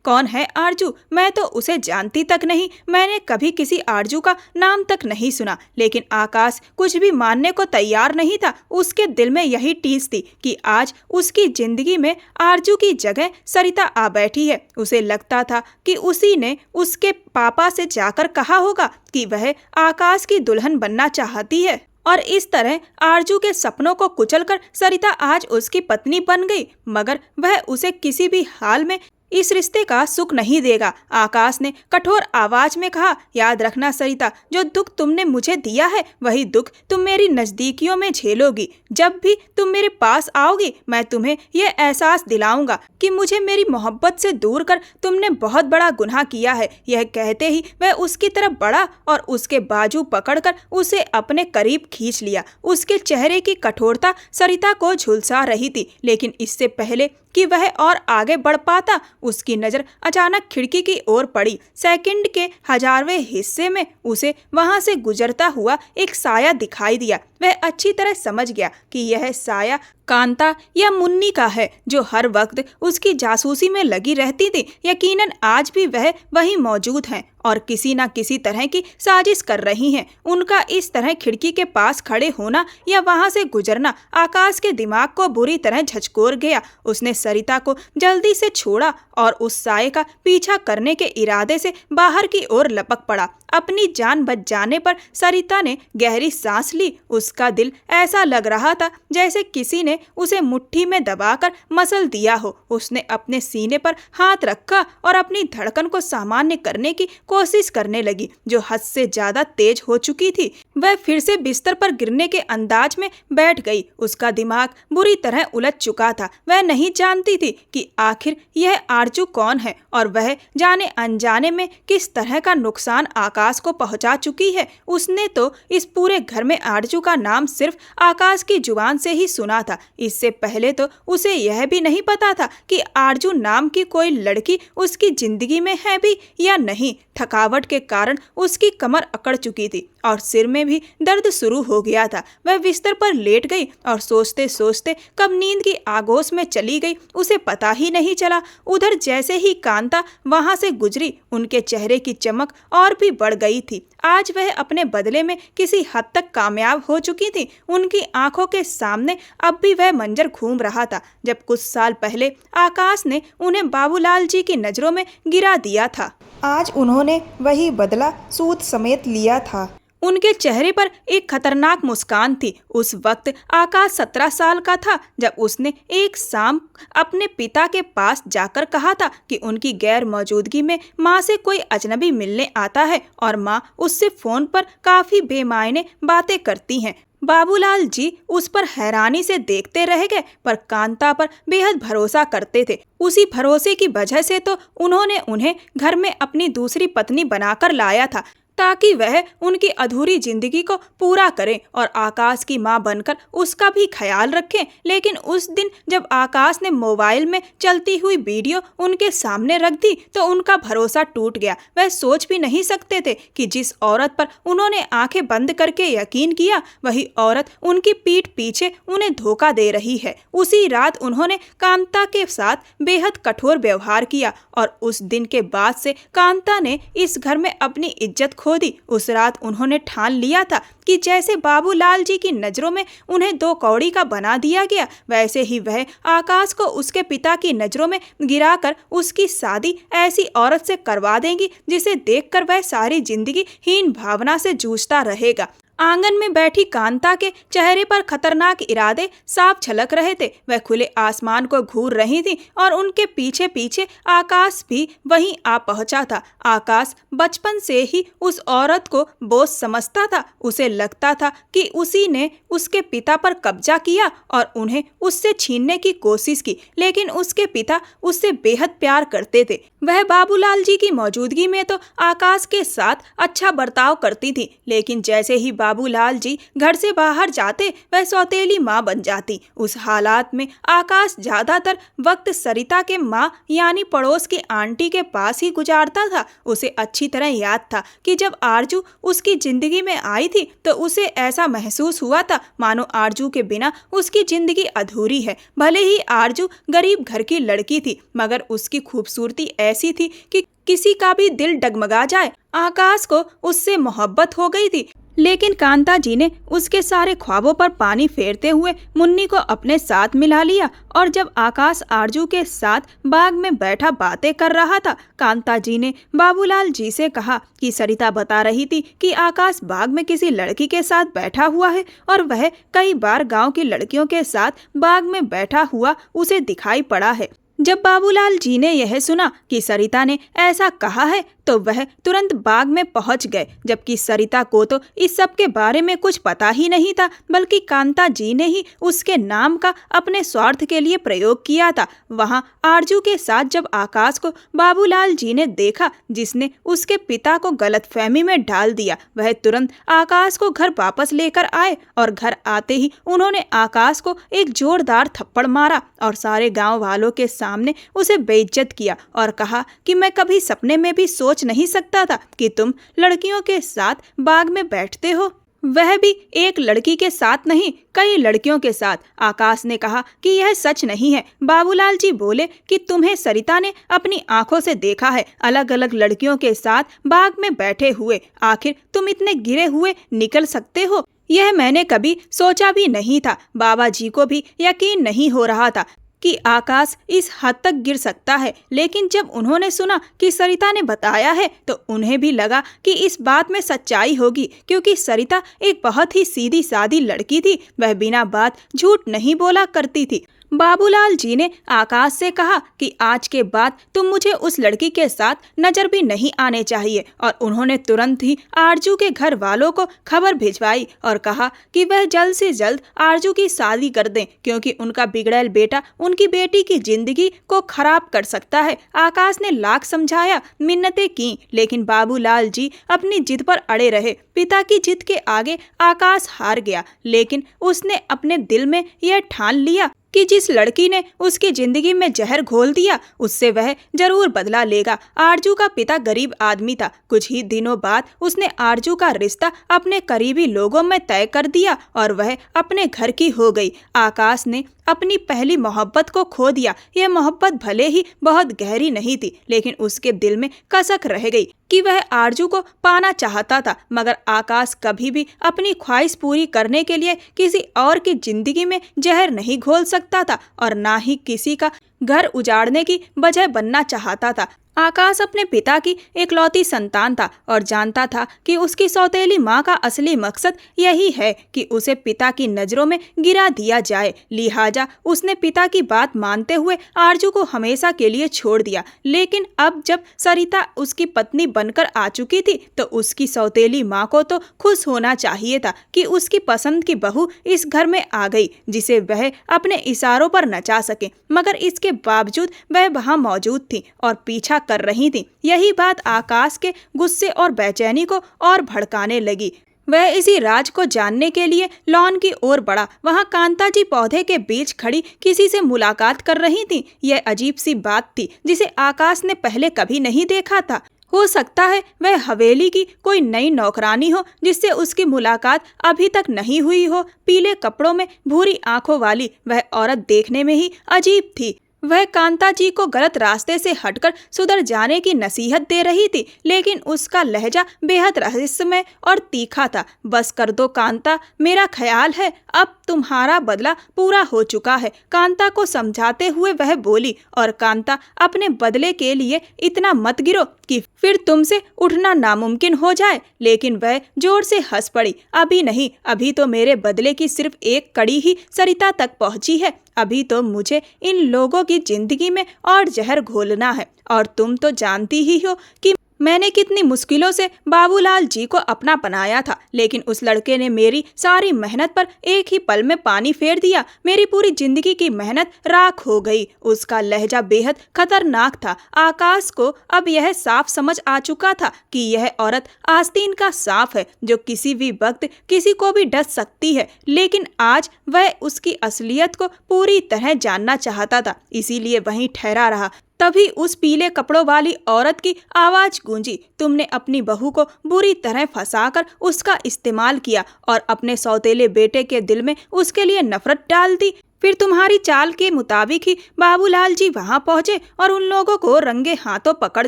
कौन है आरजू? मैं तो उसे जानती तक नहीं। मैंने कभी किसी आरजू का नाम तक नहीं सुना। लेकिन आकाश कुछ भी मानने को तैयार नहीं था। उसके दिल में यही टीस थी कि आज उसकी जिंदगी में आरजू की जगह सरिता आ बैठी है। उसे लगता था कि उसी ने उसके पापा से जाकर कहा होगा कि वह आकाश की दुल्हन बनना चाहती है और इस तरह आरजू के सपनों को कुचलकर सरिता आज उसकी पत्नी बन गई। मगर वह उसे किसी भी हाल में इस रिश्ते का सुख नहीं देगा। आकाश ने कठोर आवाज में कहा, याद रखना सरिता, जो दुख तुमने मुझे दिया है वही दुख तुम मेरी नजदीकियों में झेलोगी। जब भी तुम मेरे पास आओगी मैं तुम्हें यह एहसास दिलाऊंगा कि मुझे मेरी मोहब्बत से दूर कर तुमने बहुत बड़ा गुनाह किया है। यह कहते ही वह उसकी तरफ बढ़ा और उसके बाजू पकड़कर उसे अपने करीब खींच लिया। उसके चेहरे की कठोरता सरिता को झुलसा रही थी, लेकिन इससे पहले कि वह और आगे बढ़ पाता उसकी नज़र अचानक खिड़की की ओर पड़ी। सेकंड के 1000वें हिस्से में उसे वहां से गुजरता हुआ एक साया दिखाई दिया। वह अच्छी तरह समझ गया कि यह साया कांता या मुन्नी का है जो हर वक्त उसकी जासूसी में लगी रहती थी। यकीनन आज भी वह वहीं मौजूद हैं और किसी न किसी तरह की साजिश कर रही हैं। उनका इस तरह खिड़की के पास खड़े होना या वहां से गुजरना आकाश के दिमाग को बुरी तरह झकझोर गया। उसने सरिता को जल्दी से छोड़ा और उस साये का पीछा करने के इरादे से बाहर की ओर लपक पड़ा। अपनी जान बच जाने पर सरिता ने गहरी सांस ली। उसका दिल ऐसा लग रहा था जैसे किसी ने उसे मुट्ठी में दबाकर मसल दिया हो। उसने अपने सीने पर हाथ रखा और अपनी धड़कन को सामान्य करने की कोशिश करने लगी जो हद से ज्यादा तेज हो चुकी थी। वह फिर से बिस्तर पर गिरने के अंदाज में बैठ गई। उसका दिमाग बुरी तरह उलझ चुका था। वह नहीं जानती थी कि आखिर यह आरजू कौन है और वह जाने अनजाने में किस तरह का नुकसान आकाश को पहुंचा चुकी है। उसने तो इस पूरे घर में आरजू का नाम सिर्फ आकाश की जुबान से ही सुना था। इससे पहले तो उसे यह भी नहीं पता था कि आरजू नाम की कोई लड़की उसकी जिंदगी में है भी या नहीं। थकावट के कारण उसकी कमर अकड़ चुकी थी और सिर में भी दर्द शुरू हो गया था। वह बिस्तर पर लेट गई और सोचते सोचते कब नींद की आगोश में चली गई उसे पता ही नहीं चला। उधर जैसे ही कांता वहां से गुजरी उनके चेहरे की चमक और भी बढ़ गई थी। आज वह अपने बदले में किसी हद तक कामयाब हो चुकी थी। उनकी आंखों के सामने अब भी वह मंजर घूम रहा था जब कुछ साल पहले आकाश ने उन्हें बाबूलाल जी की नजरों में गिरा दिया था। आज उन्होंने वही बदला सूद समेत लिया था। उनके चेहरे पर एक खतरनाक मुस्कान थी। उस वक्त आकाश 17 साल का था जब उसने एक शाम अपने पिता के पास जाकर कहा था कि उनकी गैर मौजूदगी में माँ से कोई अजनबी मिलने आता है और माँ उससे फोन पर काफी बेमायने बातें करती हैं। बाबूलाल जी उस पर हैरानी से देखते रह गए पर कांता पर बेहद भरोसा करते थे। उसी भरोसे की वजह से तो उन्होंने उन्हें घर में अपनी दूसरी पत्नी बनाकर लाया था। ताकि वह उनकी अधूरी जिंदगी को पूरा करें और आकाश की मां बनकर उसका भी ख्याल रखें। लेकिन उस दिन जब आकाश ने मोबाइल में चलती हुई वीडियो उनके सामने रख दी तो उनका भरोसा टूट गया। वह सोच भी नहीं सकते थे कि जिस औरत पर उन्होंने आंखें बंद करके यकीन किया वही औरत उनकी पीठ पीछे उन्हें धोखा दे रही है। उसी रात उन्होंने कांता के साथ बेहद कठोर व्यवहार किया और उस दिन के बाद से कांता ने इस घर में अपनी इज्जत खो दी। उस रात उन्होंने ठान लिया था कि जैसे बाबूलाल जी की नजरों में उन्हें 2 कौड़ी का बना दिया गया, वैसे ही वह आकाश को उसके पिता की नजरों में गिराकर उसकी शादी ऐसी औरत से करवा देंगी जिसे देखकर वह सारी जिंदगी हीन भावना से जूझता रहेगा। आंगन में बैठी कांता के चेहरे पर खतरनाक इरादे साफ झलक रहे थे। वह खुले आसमान को घूर रही थी और उनके पीछे पीछे आकाश भी वहीं आ पहुंचा था। आकाश बचपन से ही उस औरत को बोझ समझता था। उसे लगता था कि उसी ने उसके पिता पर कब्जा किया और उन्हें उससे छीनने की कोशिश की, लेकिन उसके पिता उससे बेहद प्यार करते थे। वह बाबूलाल जी की मौजूदगी में तो आकाश के साथ अच्छा बर्ताव करती थी, लेकिन जैसे ही बाबूलाल जी घर से बाहर जाते वह सौतेली माँ बन जाती। उस हालात में आकाश ज्यादातर वक्त सरिता के माँ यानी पड़ोस की आंटी के पास ही गुजारता था। उसे अच्छी तरह याद था कि जब आरजू उसकी जिंदगी में आई थी तो उसे ऐसा महसूस हुआ था मानो आरजू के बिना उसकी जिंदगी अधूरी है। भले ही आरजू गरीब घर की लड़की थी, मगर उसकी खूबसूरती ऐसी थी कि किसी का भी दिल डगमगा जाए। आकाश को उससे मोहब्बत हो गई थी, लेकिन कांता जी ने उसके सारे ख्वाबों पर पानी फेरते हुए मुन्नी को अपने साथ मिला लिया। और जब आकाश आरजू के साथ बाग में बैठा बातें कर रहा था, कांता जी ने बाबूलाल जी से कहा कि सरिता बता रही थी कि आकाश बाग में किसी लड़की के साथ बैठा हुआ है और वह कई बार गांव की लड़कियों के साथ बाग में बैठा हुआ उसे दिखाई पड़ा है। जब बाबूलाल जी ने यह सुना कि सरिता ने ऐसा कहा है तो वह तुरंत बाग में पहुंच गए, जबकि सरिता को तो इस सब के बारे में कुछ पता ही नहीं था, बल्कि कांता जी ने ही उसके नाम का अपने स्वार्थ के लिए प्रयोग किया था। वहां आरजू के साथ जब आकाश को बाबूलाल जी ने देखा, जिसने उसके पिता को गलतफहमी में डाल दिया, वह तुरंत आकाश को घर वापस लेकर आए और घर आते ही उन्होंने आकाश को एक जोरदार थप्पड़ मारा और सारे गाँव वालों के सामने उसे बेइज्जत किया और कहा कि मैं कभी सपने में भी सोच नहीं सकता था कि तुम लड़कियों के साथ बाग में बैठते हो, वह भी एक लड़की के साथ नहीं, कई लड़कियों के साथ। आकाश ने कहा कि यह सच नहीं है। बाबूलाल जी बोले कि तुम्हें सरिता ने अपनी आंखों से देखा है अलग अलग लड़कियों के साथ बाग में बैठे हुए। आखिर तुम इतने गिरे हुए निकल सकते हो, यह मैंने कभी सोचा भी नहीं था। बाबा जी को भी यकीन नहीं हो रहा था कि आकाश इस हद तक गिर सकता है, लेकिन जब उन्होंने सुना कि सरिता ने बताया है तो उन्हें भी लगा कि इस बात में सच्चाई होगी, क्योंकि सरिता एक बहुत ही सीधी सादी लड़की थी। वह बिना बात झूठ नहीं बोला करती थी। बाबूलाल जी ने आकाश से कहा कि आज के बाद तुम मुझे उस लड़की के साथ नजर भी नहीं आने चाहिए, और उन्होंने तुरंत ही आरजू के घर वालों को खबर भिजवाई और कहा कि वह जल्द से जल्द आरजू की शादी कर दें, क्योंकि उनका बिगड़ैल बेटा उनकी बेटी की जिंदगी को खराब कर सकता है। आकाश ने लाख समझाया, मिन्नतें की, लेकिन बाबूलाल जी अपनी जिद पर अड़े रहे। पिता की जिद के आगे आकाश हार गया, लेकिन उसने अपने दिल में यह ठान लिया कि जिस लड़की ने उसकी जिंदगी में जहर घोल दिया उससे वह जरूर बदला लेगा। आरजू का पिता गरीब आदमी था। कुछ ही दिनों बाद उसने आरजू का रिश्ता अपने करीबी लोगों में तय कर दिया और वह अपने घर की हो गई। आकाश ने अपनी पहली मोहब्बत को खो दिया। यह मोहब्बत भले ही बहुत गहरी नहीं थी, लेकिन उसके दिल में कसक रह गई कि वह आरजू को पाना चाहता था, मगर आकाश कभी भी अपनी ख्वाहिश पूरी करने के लिए किसी और की जिंदगी में जहर नहीं घोल सकता था और ना ही किसी का घर उजाड़ने की वजह बनना चाहता था। आकाश अपने पिता की एकलौती संतान था और जानता था कि उसकी सौतेली माँ का असली मकसद यही है कि उसे पिता की नज़रों में गिरा दिया जाए। लिहाजा उसने पिता की बात मानते हुए आरजू को हमेशा के लिए छोड़ दिया। लेकिन अब जब सरिता उसकी पत्नी बनकर आ चुकी थी तो उसकी सौतेली माँ को तो खुश होना चाहिए था कि उसकी पसंद की बहू इस घर में आ गई, जिसे वह अपने इशारों पर नचा सके। मगर इसके बावजूद वह वहां मौजूद थी और पीछा कर रही थी। यही बात आकाश के गुस्से और बेचैनी को और भड़काने लगी। वह इसी राज को जानने के लिए लॉन की ओर बढ़ा। वहां कांता जी पौधे के बीच खड़ी किसी से मुलाकात कर रही थी। यह अजीब सी बात थी जिसे आकाश ने पहले कभी नहीं देखा था। हो सकता है वह हवेली की कोई नई नौकरानी हो जिससे उसकी मुलाकात अभी तक नहीं हुई हो। पीले कपड़ों में भूरी आंखों वाली वह औरत देखने में ही अजीब थी। वह कांता जी को गलत रास्ते से हटकर सुधर जाने की नसीहत दे रही थी, लेकिन उसका लहजा बेहद रहस्यमय और तीखा था। बस कर दो कांता, मेरा ख्याल है अब तुम्हारा बदला पूरा हो चुका है, कांता को समझाते हुए वह बोली। और कांता, अपने बदले के लिए इतना मत गिरो कि फिर तुमसे उठना नामुमकिन हो जाए। लेकिन वह जोर से हंस पड़ी। अभी नहीं, अभी तो मेरे बदले की सिर्फ एक कड़ी ही सरिता तक पहुंची है। अभी तो मुझे इन लोगों की जिंदगी में और जहर घोलना है। और तुम तो जानती ही हो कि मैंने कितनी मुश्किलों से बाबूलाल जी को अपना बनाया था, लेकिन उस लड़के ने मेरी सारी मेहनत पर एक ही पल में पानी फेर दिया। मेरी पूरी जिंदगी की मेहनत राख हो गई। उसका लहजा बेहद खतरनाक था। आकाश को अब यह साफ समझ आ चुका था कि यह औरत आस्तीन का सांप है जो किसी भी वक्त किसी को भी डस सकती है। लेकिन आज वह उसकी असलियत को पूरी तरह जानना चाहता था, इसीलिए वहीं ठहरा रहा। तभी उस पीले कपड़ों वाली औरत की आवाज गूंजी, तुमने अपनी बहू को बुरी तरह फंसाकर उसका इस्तेमाल किया और अपने सौतेले बेटे के दिल में उसके लिए नफरत डाल दी। फिर तुम्हारी चाल के मुताबिक ही बाबूलाल जी वहां पहुंचे और उन लोगों को रंगे हाथों पकड़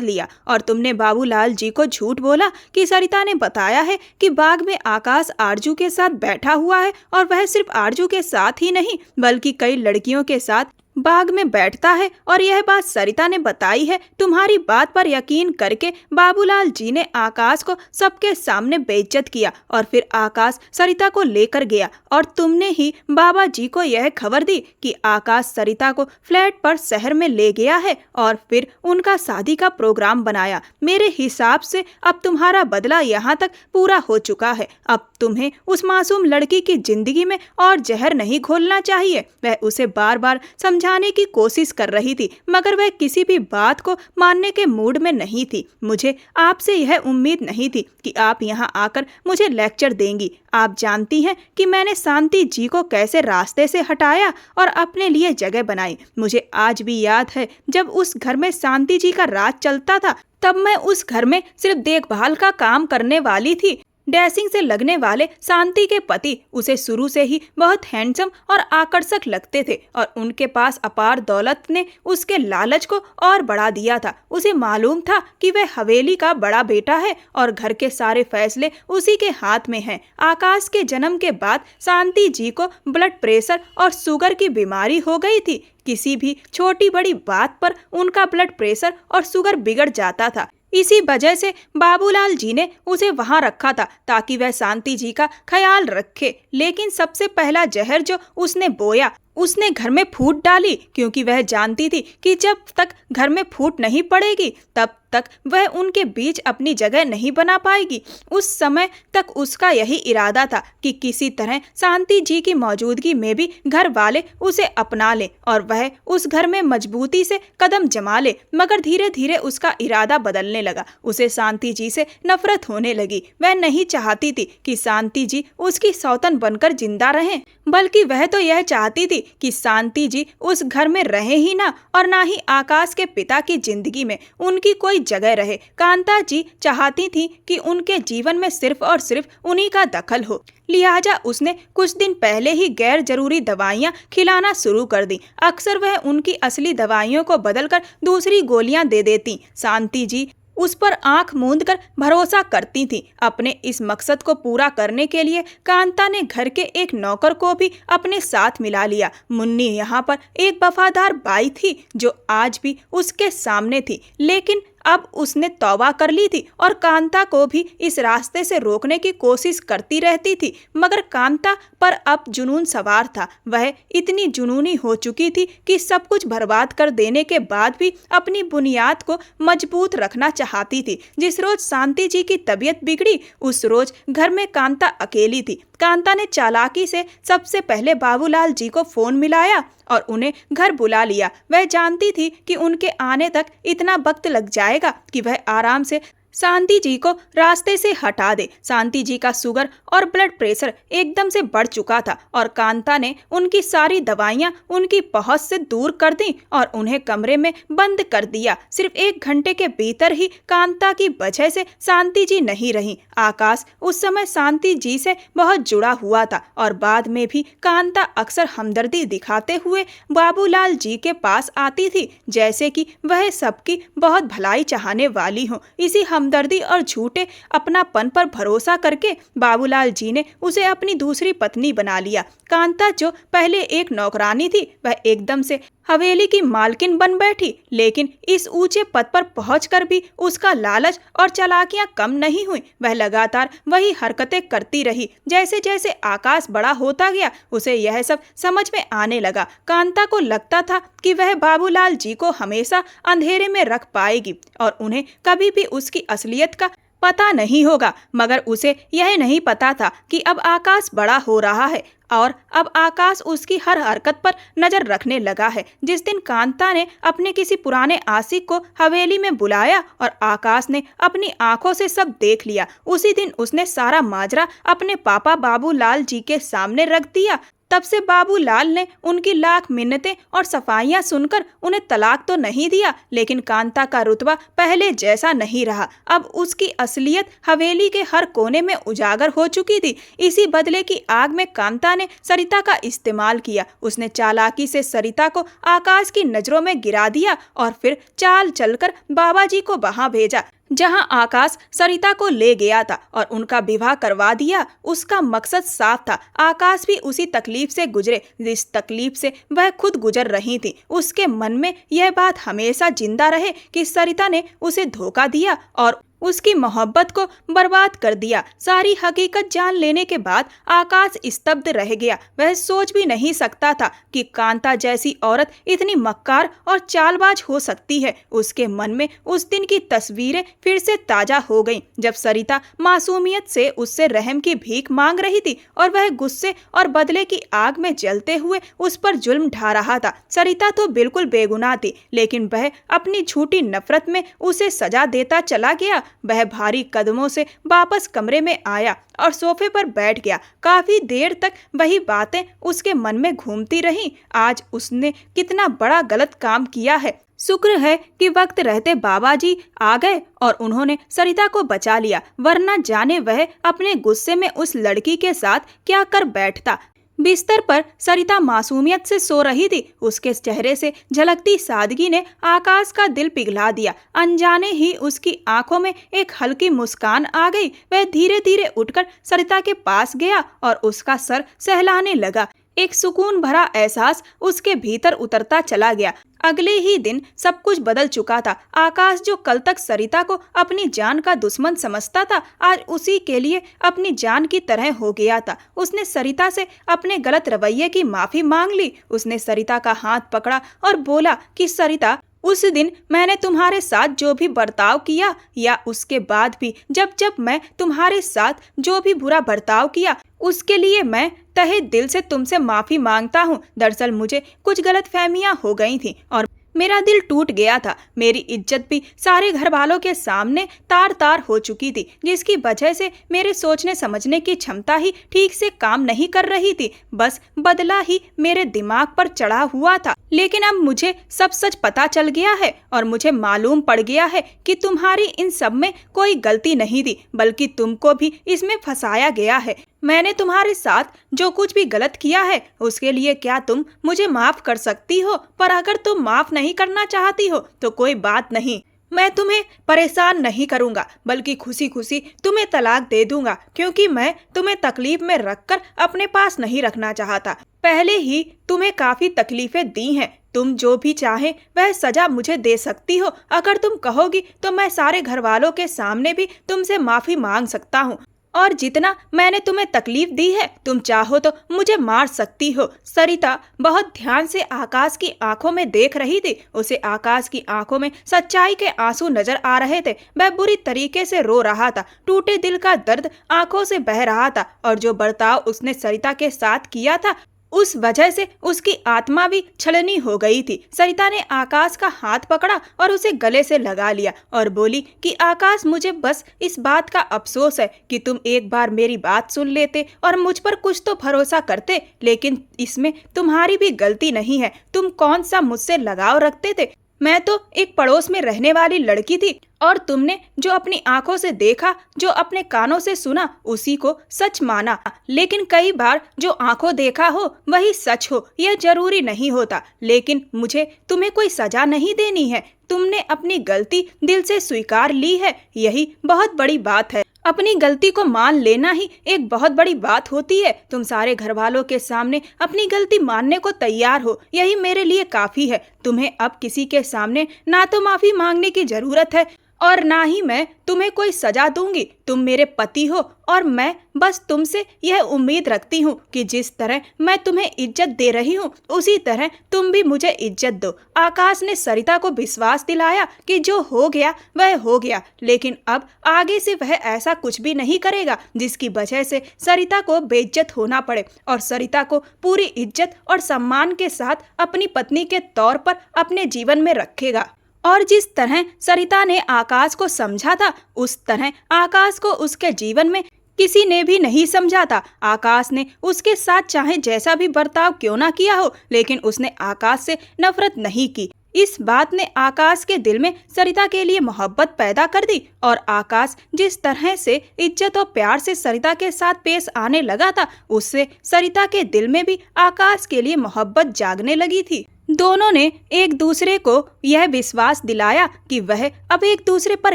लिया। और तुमने बाबूलाल जी को झूठ बोला कि सरिता ने बताया है कि बाग में आकाश आरजू के साथ बैठा हुआ है, और वह सिर्फ आरजू के साथ ही नहीं बल्कि कई लड़कियों के साथ बाग में बैठता है। और यह बात सरिता ने बताई है। तुम्हारी बात पर यकीन करके बाबूलाल जी ने आकाश को सबके सामने बेइज्जत किया और फिर आकाश सरिता को लेकर गया। और तुमने ही बाबा जी को यह खबर दी कि आकाश सरिता को फ्लैट पर शहर में ले गया है और फिर उनका शादी का प्रोग्राम बनाया। मेरे हिसाब से अब तुम्हारा बदला यहाँ तक पूरा हो चुका है। अब तुम्हें उस मासूम लड़की की जिंदगी में और जहर नहीं घोलना चाहिए। वह उसे बार बार समझाने की कोशिश कर रही थी, मगर वह किसी भी बात को मानने के मूड में नहीं थी। मुझे आपसे यह उम्मीद नहीं थी कि आप यहाँ आकर मुझे लेक्चर देंगी। आप जानती हैं कि मैंने शांति जी को कैसे रास्ते से हटाया और अपने लिए जगह बनाई। मुझे आज भी याद है जब उस घर में शांति जी का राज चलता था, तब मैं उस घर में सिर्फ देखभाल का काम करने वाली थी। डैशिंग से लगने वाले शांति के पति उसे शुरू से ही बहुत हैंडसम और आकर्षक लगते थे, और उनके पास अपार दौलत ने उसके लालच को और बढ़ा दिया था। उसे मालूम था कि वह हवेली का बड़ा बेटा है और घर के सारे फैसले उसी के हाथ में हैं। आकाश के जन्म के बाद शांति जी को ब्लड प्रेशर और शुगर की बीमारी हो गई थी। किसी भी छोटी बड़ी बात पर उनका ब्लड प्रेशर और शुगर बिगड़ जाता था। इसी वजह से बाबूलाल जी ने उसे वहां रखा था ताकि वह शांति जी का ख्याल रखे। लेकिन सबसे पहला जहर जो उसने बोया, उसने घर में फूट डाली, क्योंकि वह जानती थी कि जब तक घर में फूट नहीं पड़ेगी तब तक वह उनके बीच अपनी जगह नहीं बना पाएगी। उस समय तक उसका यही इरादा था कि किसी तरह शांति जी की मौजूदगी में भी घर वाले उसे अपना ले और वह उस घर में मजबूती से कदम जमा ले। मगर धीरे धीरे उसका इरादा बदलने लगा। उसे शांति जी से नफरत होने लगी। वह नहीं चाहती थी कि शांति जी उसकी सौतन बनकर जिंदा रहें, बल्कि वह तो यह चाहती थी कि शांति जी उस घर में रहे ही ना, और ना ही आकाश के पिता की जिंदगी में उनकी कोई जगह रहे। कांता जी चाहती थी कि उनके जीवन में सिर्फ और सिर्फ उन्हीं का दखल हो। लिहाजा उसने कुछ दिन पहले ही गैर जरूरी दवाइयां खिलाना शुरू कर दी। अक्सर वह उनकी असली दवाइयों को बदलकर दूसरी गोलियां दे देती। शांति जी उस पर आंख मूंद कर भरोसा करती थी। अपने इस मकसद को पूरा करने के लिए कांता ने घर के एक नौकर को भी अपने साथ मिला लिया। मुन्नी यहाँ पर एक वफादार बाई थी जो आज भी उसके सामने थी, लेकिन अब उसने तौबा कर ली थी और कांता को भी इस रास्ते से रोकने की कोशिश करती रहती थी। मगर कांता पर अब जुनून सवार था। वह इतनी जुनूनी हो चुकी थी कि सब कुछ बर्बाद कर देने के बाद भी अपनी बुनियाद को मजबूत रखना चाहती थी। जिस रोज शांति जी की तबीयत बिगड़ी उस रोज घर में कांता अकेली थी। कांता ने चालाकी से सबसे पहले बाबूलाल जी को फोन मिलाया और उन्हें घर बुला लिया। वह जानती थी कि उनके आने तक इतना वक्त लग जाएगा कि वह आराम से शांति जी को रास्ते से हटा दे। शांति जी का शुगर और ब्लड प्रेशर एकदम से बढ़ चुका था और कांता ने उनकी सारी दवाइयां उनकी पहुंच से दूर कर दी और उन्हें कमरे में बंद कर दिया। सिर्फ 1 घंटे के भीतर ही कांता की वजह से शांति जी नहीं रही। आकाश उस समय शांति जी से बहुत जुड़ा हुआ था और बाद में भी कांता अक्सर हमदर्दी दिखाते हुए बाबूलाल जी के पास आती थी, जैसे कि वह सबकी बहुत भलाई चाहने वाली हो। इसी हमदर्दी और झूठे अपनापन पर भरोसा करके बाबूलाल जी ने उसे अपनी दूसरी पत्नी बना लिया। कांता जो पहले एक नौकरानी थी, वह एकदम से हवेली की मालकिन बन बैठी। लेकिन इस ऊंचे पद पर पहुंचकर भी उसका लालच और चालाकियां कम नहीं हुई। वह लगातार वही हरकतें करती रही। जैसे जैसे आकाश बड़ा होता गया, उसे यह सब समझ में आने लगा। कांता को लगता था कि वह बाबूलाल जी को हमेशा अंधेरे में रख पाएगी और उन्हें कभी भी उसकी असलियत का पता नहीं होगा। मगर उसे यह नहीं पता था कि अब आकाश बड़ा हो रहा है और अब आकाश उसकी हर हरकत पर नजर रखने लगा है। जिस दिन कांता ने अपने किसी पुराने आशिक को हवेली में बुलाया और आकाश ने अपनी आंखों से सब देख लिया, उसी दिन उसने सारा माजरा अपने पापा बाबूलाल जी के सामने रख दिया। तब से बाबूलाल ने उनकी लाख मिन्नतें और सफाइयां सुनकर उन्हें तलाक तो नहीं दिया, लेकिन कांता का रुतबा पहले जैसा नहीं रहा। अब उसकी असलियत हवेली के हर कोने में उजागर हो चुकी थी। इसी बदले की आग में कांता ने सरिता का इस्तेमाल किया। उसने चालाकी से सरिता को आकाश की नजरों में गिरा दिया और फिर चाल चलकर बाबा जी को वहां भेजा जहां आकाश सरिता को ले गया था और उनका विवाह करवा दिया। उसका मकसद साफ था। आकाश भी उसी तकलीफ से गुजरे जिस तकलीफ से वह खुद गुजर रही थी। उसके मन में यह बात हमेशा जिंदा रहे कि सरिता ने उसे धोखा दिया और उसकी मोहब्बत को बर्बाद कर दिया। सारी हकीकत जान लेने के बाद आकाश स्तब्ध रह गया। वह सोच भी नहीं सकता था कि कांता जैसी औरत इतनी मक्कार और चालबाज हो सकती है। उसके मन में उस दिन की तस्वीरें फिर से ताजा हो गईं, जब सरिता मासूमियत से उससे रहम की भीख मांग रही थी और वह गुस्से और बदले की आग में जलते हुए उस पर जुल्म ढा रहा था। सरिता तो बिल्कुल बेगुनाह थी, लेकिन वह अपनी झूठी नफरत में उसे सजा देता चला गया। वह भारी कदमों से वापस कमरे में आया और सोफे पर बैठ गया। काफी देर तक वही बातें उसके मन में घूमती रहीं। आज उसने कितना बड़ा गलत काम किया है। शुक्र है कि वक्त रहते बाबा जी आ गए और उन्होंने सरिता को बचा लिया, वरना जाने वह अपने गुस्से में उस लड़की के साथ क्या कर बैठता। बिस्तर पर सरिता मासूमियत से सो रही थी। उसके चेहरे से झलकती सादगी ने आकाश का दिल पिघला दिया। अनजाने ही उसकी आंखों में एक हल्की मुस्कान आ गई। वह धीरे धीरे उठकर सरिता के पास गया और उसका सर सहलाने लगा। एक सुकून भरा एहसास उसके भीतर उतरता चला गया। अगले ही दिन सब कुछ बदल चुका था। आकाश जो कल तक सरिता को अपनी जान का दुश्मन समझता था, आज उसी के लिए अपनी जान की तरह हो गया था। उसने सरिता से अपने गलत रवैये की माफी मांग ली। उसने सरिता का हाथ पकड़ा और बोला कि सरिता, उस दिन मैंने तुम्हारे साथ जो भी बर्ताव किया या उसके बाद भी जब जब मैं तुम्हारे साथ जो भी बुरा बर्ताव किया, उसके लिए मैं तहे दिल से तुमसे माफी मांगता हूँ। दरअसल मुझे कुछ गलतफहमियां हो गई थी और मेरा दिल टूट गया था। मेरी इज्जत भी सारे घर वालों के सामने तार तार हो चुकी थी, जिसकी वजह से मेरे सोचने समझने की क्षमता ही ठीक से काम नहीं कर रही थी। बस बदला ही मेरे दिमाग पर चढ़ा हुआ था। लेकिन अब मुझे सब सच पता चल गया है और मुझे मालूम पड़ गया है कि तुम्हारी इन सब में कोई गलती नहीं थी, बल्कि तुमको भी इसमें फंसाया गया है। मैंने तुम्हारे साथ जो कुछ भी गलत किया है उसके लिए क्या तुम मुझे माफ कर सकती हो? पर अगर तुम माफ नहीं करना चाहती हो तो कोई बात नहीं, मैं तुम्हें परेशान नहीं करूंगा, बल्कि खुशी खुशी तुम्हें तलाक दे दूंगा, क्योंकि मैं तुम्हें तकलीफ में रखकर अपने पास नहीं रखना चाहता। पहले ही तुम्हें काफी तकलीफें दी हैं। तुम जो भी चाहे वह सजा मुझे दे सकती हो। अगर तुम कहोगी तो मैं सारे घर वालों के सामने भी तुमसे माफी मांग सकता हूँ और जितना मैंने तुम्हें तकलीफ दी है, तुम चाहो तो मुझे मार सकती हो। सरिता बहुत ध्यान से आकाश की आंखों में देख रही थी। उसे आकाश की आंखों में सच्चाई के आंसू नजर आ रहे थे। वह बुरी तरीके से रो रहा था। टूटे दिल का दर्द आंखों से बह रहा था और जो बर्ताव उसने सरिता के साथ किया था उस वजह से उसकी आत्मा भी छलनी हो गई थी। सरिता ने आकाश का हाथ पकड़ा और उसे गले से लगा लिया और बोली कि आकाश, मुझे बस इस बात का अफसोस है कि तुम एक बार मेरी बात सुन लेते और मुझ पर कुछ तो भरोसा करते, लेकिन इसमें तुम्हारी भी गलती नहीं है। तुम कौन सा मुझसे लगाव रखते थे? मैं तो एक पड़ोस में रहने वाली लड़की थी और तुमने जो अपनी आंखों से देखा, जो अपने कानों से सुना, उसी को सच माना। लेकिन कई बार जो आंखों देखा हो वही सच हो, यह जरूरी नहीं होता। लेकिन मुझे तुम्हें कोई सजा नहीं देनी है। तुमने अपनी गलती दिल से स्वीकार ली है, यही बहुत बड़ी बात है। अपनी गलती को मान लेना ही एक बहुत बड़ी बात होती है। तुम सारे घर वालों के सामने अपनी गलती मानने को तैयार हो, यही मेरे लिए काफी है। तुम्हें अब किसी के सामने ना तो माफी मांगने की जरूरत है और ना ही मैं तुम्हें कोई सजा दूंगी। तुम मेरे पति हो और मैं बस तुमसे यह उम्मीद रखती हूँ कि जिस तरह मैं तुम्हें इज्जत दे रही हूँ उसी तरह तुम भी मुझे इज्जत दो। आकाश ने सरिता को विश्वास दिलाया कि जो हो गया वह हो गया, लेकिन अब आगे से वह ऐसा कुछ भी नहीं करेगा जिसकी वजह से सरिता को बेइज्जत होना पड़े और सरिता को पूरी इज्जत और सम्मान के साथ अपनी पत्नी के तौर पर अपने जीवन में रखेगा। और जिस तरह सरिता ने आकाश को समझा था उस तरह आकाश को उसके जीवन में किसी ने भी नहीं समझा था। आकाश ने उसके साथ चाहे जैसा भी बर्ताव क्यों ना किया हो, लेकिन उसने आकाश से नफरत नहीं की। इस बात ने आकाश के दिल में सरिता के लिए मोहब्बत पैदा कर दी और आकाश जिस तरह से इज्जत और प्यार से सरिता के साथ पेश आने लगा था, उससे सरिता के दिल में भी आकाश के लिए मोहब्बत जागने लगी थी। दोनों ने एक दूसरे को यह विश्वास दिलाया कि वह अब एक दूसरे पर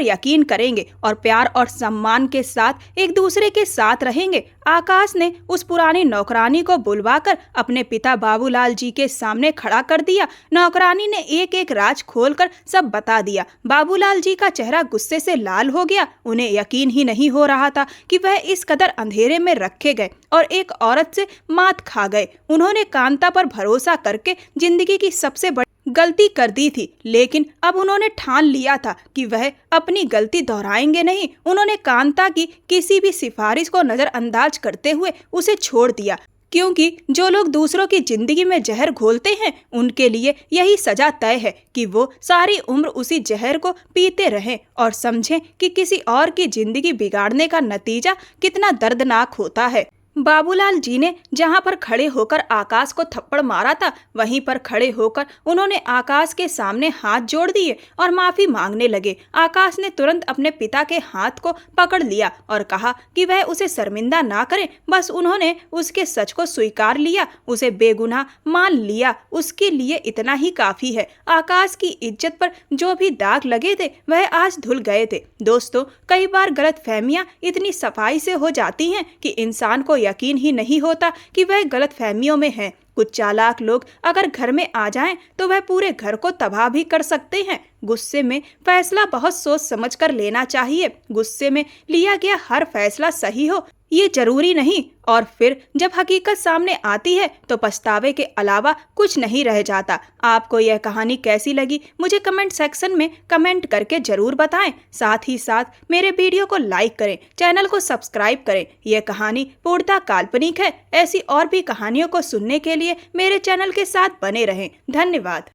यकीन करेंगे और प्यार और सम्मान के साथ एक दूसरे के साथ रहेंगे। आकाश ने उस पुरानी नौकरानी को बुलवाकर अपने पिता बाबूलाल जी के सामने खड़ा कर दिया। नौकरानी ने एक एक राज खोलकर सब बता दिया। बाबूलाल जी का चेहरा गुस्से से लाल हो गया। उन्हें यकीन ही नहीं हो रहा था कि वह इस कदर अंधेरे में रखे गए और एक औरत से मात खा गए। उन्होंने कांता पर भरोसा करके जिंदगी की सबसे बड़ी गलती कर दी थी, लेकिन अब उन्होंने ठान लिया था कि वह अपनी गलती दोहराएंगे नहीं। उन्होंने कांता की किसी भी सिफारिश को नजरअंदाज करते हुए उसे छोड़ दिया, क्योंकि जो लोग दूसरों की जिंदगी में जहर घोलते हैं उनके लिए यही सजा तय है कि वो सारी उम्र उसी जहर को पीते रहें और समझें कि किसी और की जिंदगी बिगाड़ने का नतीजा कितना दर्दनाक होता है। बाबूलाल जी ने जहां पर खड़े होकर आकाश को थप्पड़ मारा था, वहीं पर खड़े होकर उन्होंने आकाश के सामने हाथ जोड़ दिए और माफी मांगने लगे। आकाश ने तुरंत अपने पिता के हाथ को पकड़ लिया और कहा कि वह उसे शर्मिंदा ना करें। बस उन्होंने उसके सच को स्वीकार लिया, उसे बेगुनाह मान लिया। उसके लिए इतना ही काफी है। आकाश की इज्जत पर जो भी दाग लगे थे वह आज धुल गए थे। दोस्तों, कई बार गलतफहमियां इतनी सफाई से हो जाती हैं कि इंसान को यकीन ही नहीं होता कि वह गलतफहमियों में है। कुछ चालाक लोग अगर घर में आ जाएं तो वह पूरे घर को तबाह भी कर सकते हैं। गुस्से में फैसला बहुत सोच समझ कर लेना चाहिए। गुस्से में लिया गया हर फैसला सही हो ये जरूरी नहीं, और फिर जब हकीकत सामने आती है तो पछतावे के अलावा कुछ नहीं रह जाता। आपको यह कहानी कैसी लगी मुझे कमेंट सेक्शन में कमेंट करके जरूर बताएं। साथ ही साथ मेरे वीडियो को लाइक करें, चैनल को सब्सक्राइब करें। यह कहानी पूर्णतः काल्पनिक है। ऐसी और भी कहानियों को सुनने के लिए मेरे चैनल के साथ बने रहें। धन्यवाद।